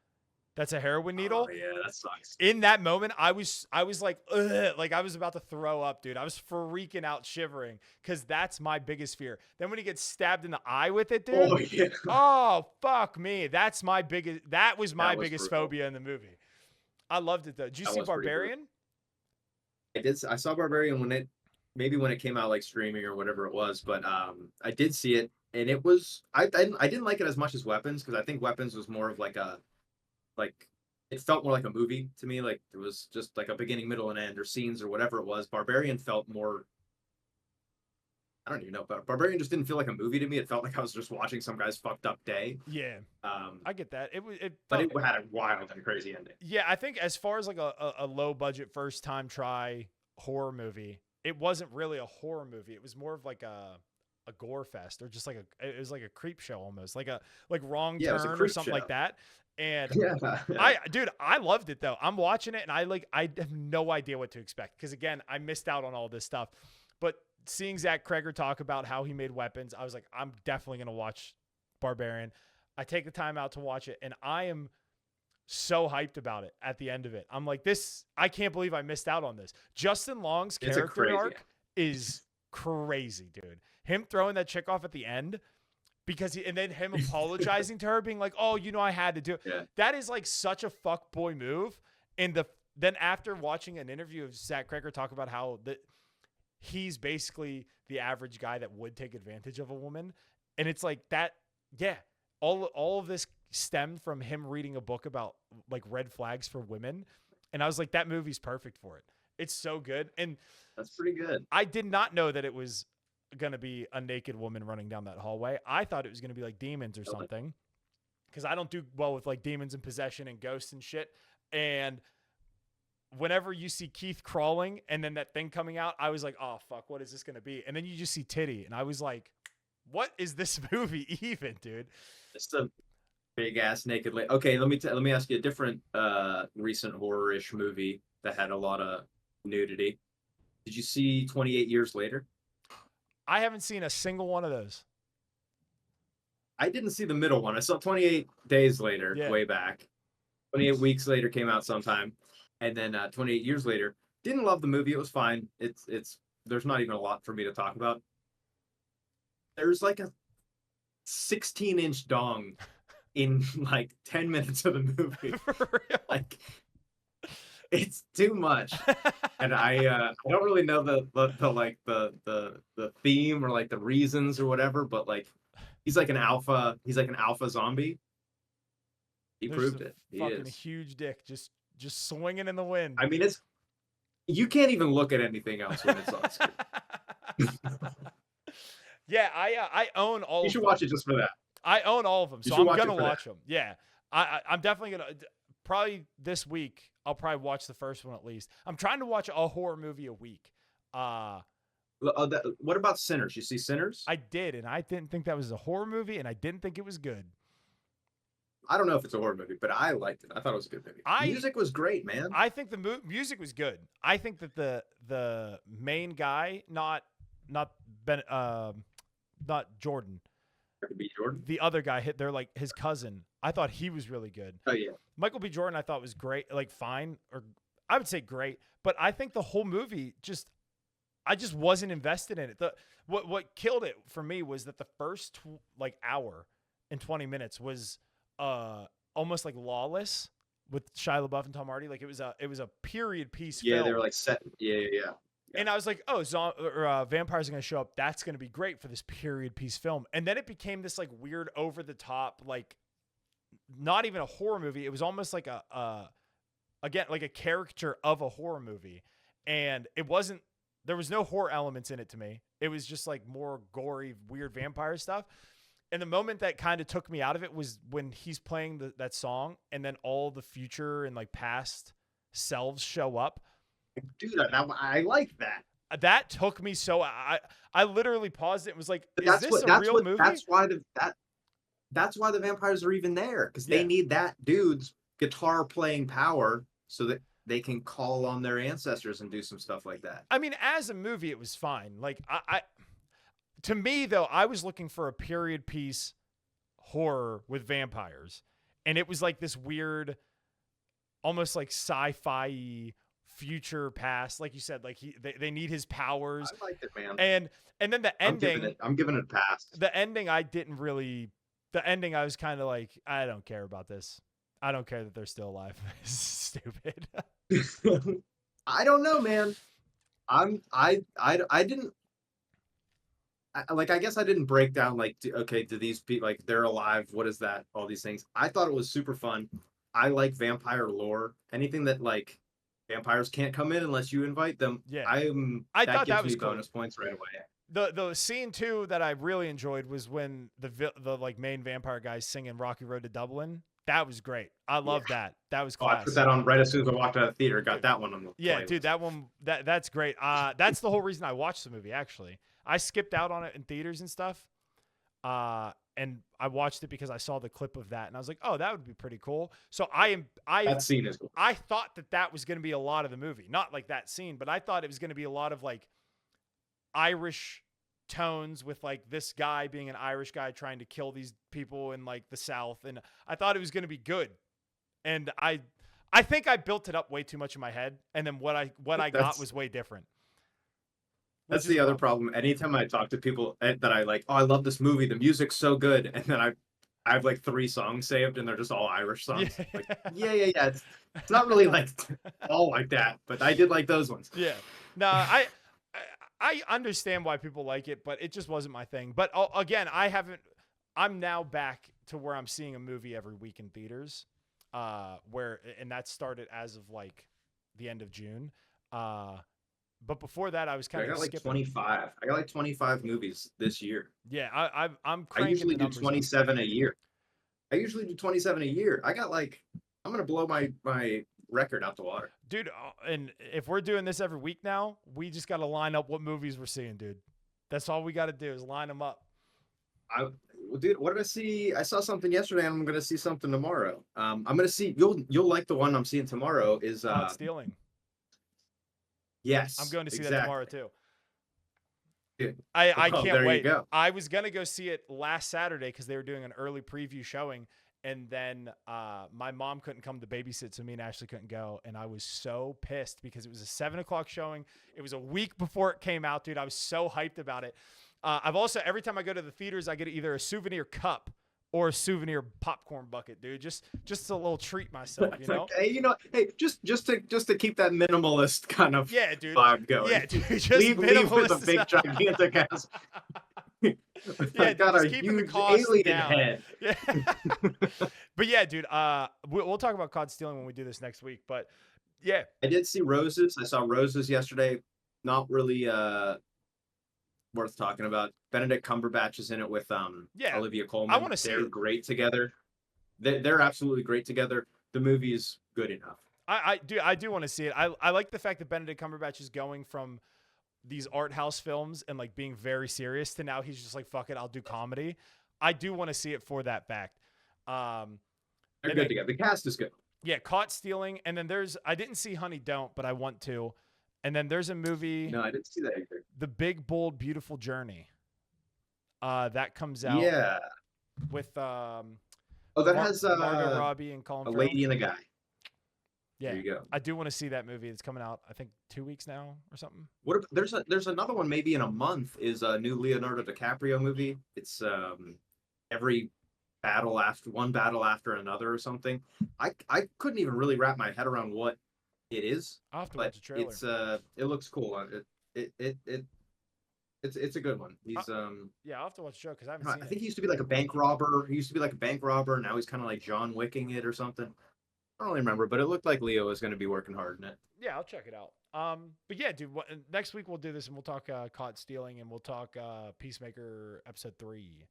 That's a heroin needle. Oh, yeah, that sucks. In that moment, I was like, ugh, like I was about to throw up, dude. I was freaking out, shivering, because that's my biggest fear. Then when he gets stabbed in the eye with it, dude. Oh, yeah. Oh, fuck me. That was my biggest brutal. phobia in the movie. I loved it though. Did you see Barbarian? I saw Barbarian when it came out like streaming or whatever it was, but I did see it, and it was I didn't like it as much as Weapons, because I think Weapons was more of like it felt more like a movie to me. Like it was just like a beginning, middle, and end, or scenes or whatever it was. Barbarian felt more, I don't even know, but Barbarian just didn't feel like a movie to me. It felt like I was just watching some guy's fucked up day. Yeah. I get that. But it had a wild and crazy ending. Yeah, I think as far as like a low budget first time try horror movie, it wasn't really a horror movie. It was more of like a gore fest, or just like it was like a creep show almost, like Wrong Turn or something like that. And I loved it though. I'm watching it and I have no idea what to expect, because again, I missed out on all this stuff. But seeing Zach Kreger talk about how he made Weapons, I was like, I'm definitely gonna watch Barbarian. I take the time out to watch it, and I am so hyped about it at the end of it. I'm like, I can't believe I missed out on this. Justin Long's character arc is crazy, dude. Him throwing that chick off at the end, and then him apologizing to her, being like, oh, I had to do it. Yeah. That is like such a fuck boy move. And then after watching an interview of Zach Kreger talk about how he's basically the average guy that would take advantage of a woman. And it's like that. Yeah. All of this stemmed from him reading a book about like red flags for women. And I was like, that movie's perfect for it. It's so good. And that's pretty good. I did not know that it was going to be a naked woman running down that hallway. I thought it was going to be like demons or something, because I don't do well with like demons and possession and ghosts and shit. And whenever you see Keith crawling and then that thing coming out, I was like, oh fuck, what is this going to be? And then you just see titty, and I was like, what is this movie even, dude? Big ass naked lady. Okay, let me ask you a different recent horror-ish movie that had a lot of nudity. Did you see 28 Years Later? I haven't seen a single one of those. I didn't see the middle one. I saw 28 Days Later, Yeah. way back. 28 Weeks Later came out sometime, and then 28 Years Later. Didn't love the movie. It was fine. It's there's not even a lot for me to talk about. There's like a 16-inch dong in like 10 minutes of the movie. For real? Like, it's too much. And I don't really know the theme or like the reasons or whatever, but like he's like an alpha zombie. He There's proved a it. He fucking is. huge dick just swinging in the wind. I mean, it's you can't even look at anything else when it's on screen. Yeah, I own all. You should watch it just for that. I own all of them, so I'm gonna watch them. Yeah, I'm definitely gonna. Probably this week, I'll probably watch the first one at least. I'm trying to watch a horror movie a week. What about Sinners? You see Sinners? I did, and I didn't think that was a horror movie, and I didn't think it was good. I don't know if it's a horror movie, but I liked it. I thought it was a good movie. Music was great, man. I think the music was good. I think that the main guy, not Jordan. B. Jordan. The other guy, they're like his cousin. I thought he was really good. Oh yeah. Michael B. Jordan, I thought was great, like fine, or I would say great. But I think the whole movie I just wasn't invested in it. What killed it for me was that the first hour and 20 minutes was almost like Lawless with Shia LaBeouf and Tom Hardy. Like it was a period piece. Yeah, film. they were like set. Yeah. And I was like, oh, vampires are going to show up. That's going to be great for this period piece film. And then it became this like weird over the top, like not even a horror movie. It was almost like again, like a caricature of a horror movie. And there was no horror elements in it to me. It was just like more gory, weird vampire stuff. And the moment that kind of took me out of it was when he's playing that song and then all the future and like past selves show up. Dude, I like that. That took me so I literally paused it and was like, is this a real movie? That's why the vampires are even there, because they need that dude's guitar playing power so that they can call on their ancestors and do some stuff like that. I mean, as a movie, it was fine. Like to me though, I was looking for a period piece horror with vampires, and it was like this weird, almost like sci-fi future past, like you said, like they need his powers. I liked it, man. And then the ending, I'm giving it a pass. The ending, I was kind of like, I don't care about this. I don't care that they're still alive. This is stupid. I don't know, man. I didn't I guess I didn't break down like, okay, do these people, like, they're alive, what is that, all these things. I thought it was super fun. I like vampire lore. Anything that like vampires can't come in unless you invite them. Yeah, I thought that was bonus points right away. The scene too that I really enjoyed was when the like main vampire guys singing Rocky Road to Dublin. That was great. I love that. That was class. I put that on right as soon as I walked out of the theater. Got that one on the playlist. Dude, that one that's great. That's the whole reason I watched the movie. Actually, I skipped out on it in theaters and stuff. And I watched it because I saw the clip of that, and I was like, "Oh, that would be pretty cool." So that scene is cool. I thought that was going to be a lot of the movie, not like that scene, but I thought it was going to be a lot of like Irish tones with like this guy being an Irish guy trying to kill these people in like the South, and I thought it was going to be good. And I think I built it up way too much in my head, and then what I got was way different. That's the other problem. Anytime I talk to people that I like, oh, I love this movie, the music's so good, and then I have like 3 songs saved, and they're just all Irish songs. Yeah. Like, yeah. It's not really like all like that, but I did like those ones. Yeah. No, I understand why people like it, but it just wasn't my thing. But again, I'm now back to where I'm seeing a movie every week in theaters, and that started as of like the end of June. But before that, I was kind of like skipping. 25. I got like 25 movies this year. Yeah, I'm I usually do 27 a year. I got like, I'm gonna blow my record out the water, dude. And if we're doing this every week now, we just got to line up what movies we're seeing, dude. That's all we got to do is line them up. Dude, what did I see? I saw something yesterday, and I'm gonna see something tomorrow. I'm gonna see. You'll like the one I'm seeing tomorrow. Is Caught Stealing. yes, I'm going to see that exactly. tomorrow too. Dude. I Oh, can't there wait. you go. I was gonna go see it last Saturday because they were doing an early preview showing, and then my mom couldn't come to babysit, so me and Ashley couldn't go, and I was so pissed because it was a 7:00 showing. It was a week before it came out, dude. I was so hyped about it. I've also, every time I go to the theaters, I get either a souvenir cup or a souvenir popcorn bucket, dude. Just a little treat myself, you know. Hey, hey, just to keep that minimalist kind of dude. vibe going. Yeah, dude. Just leave with a big gigantic ass. Yeah, got dude, a keeping the huge cost alien down. head. Yeah. But yeah, dude. We'll talk about Caught Stealing when we do this next week. But yeah, I did see Roses. I saw Roses yesterday. Not really worth talking about. Benedict Cumberbatch is in it with Olivia Colman. I want to see. They're great together. They're absolutely great together. The movie is good enough. I do want to see it. I like the fact that Benedict Cumberbatch is going from these art house films and like being very serious to now he's just like, fuck it, I'll do comedy. I do want to see it for that fact. They're good together. The cast is good. Yeah, Caught Stealing, and then I didn't see Honey Don't, but I want to. And then there's a movie. No, I didn't see that either. The Big Bold Beautiful Journey. That comes out. Yeah. With that has Margot Robbie and Colin Farrell. Lady and a Guy. Yeah, there you go. I do want to see that movie. It's coming out, I think, 2 weeks now or something. What? There's another one maybe in a month. Is a new Leonardo DiCaprio movie. It's every one battle after another or something. I couldn't even really wrap my head around what it is. I'll have to watch the trailer. It's it looks cool. It's a good one. He's yeah, I'll have to watch the show because I haven't seen it. I think he used to be like a bank robber. He used to be like a bank robber. Now he's kind of like John Wicking it or something. I don't really remember, but it looked like Leo was going to be working hard in it. Yeah, I'll check it out. But yeah, dude, next week we'll do this and we'll talk Caught Stealing and we'll talk Peacemaker episode 3.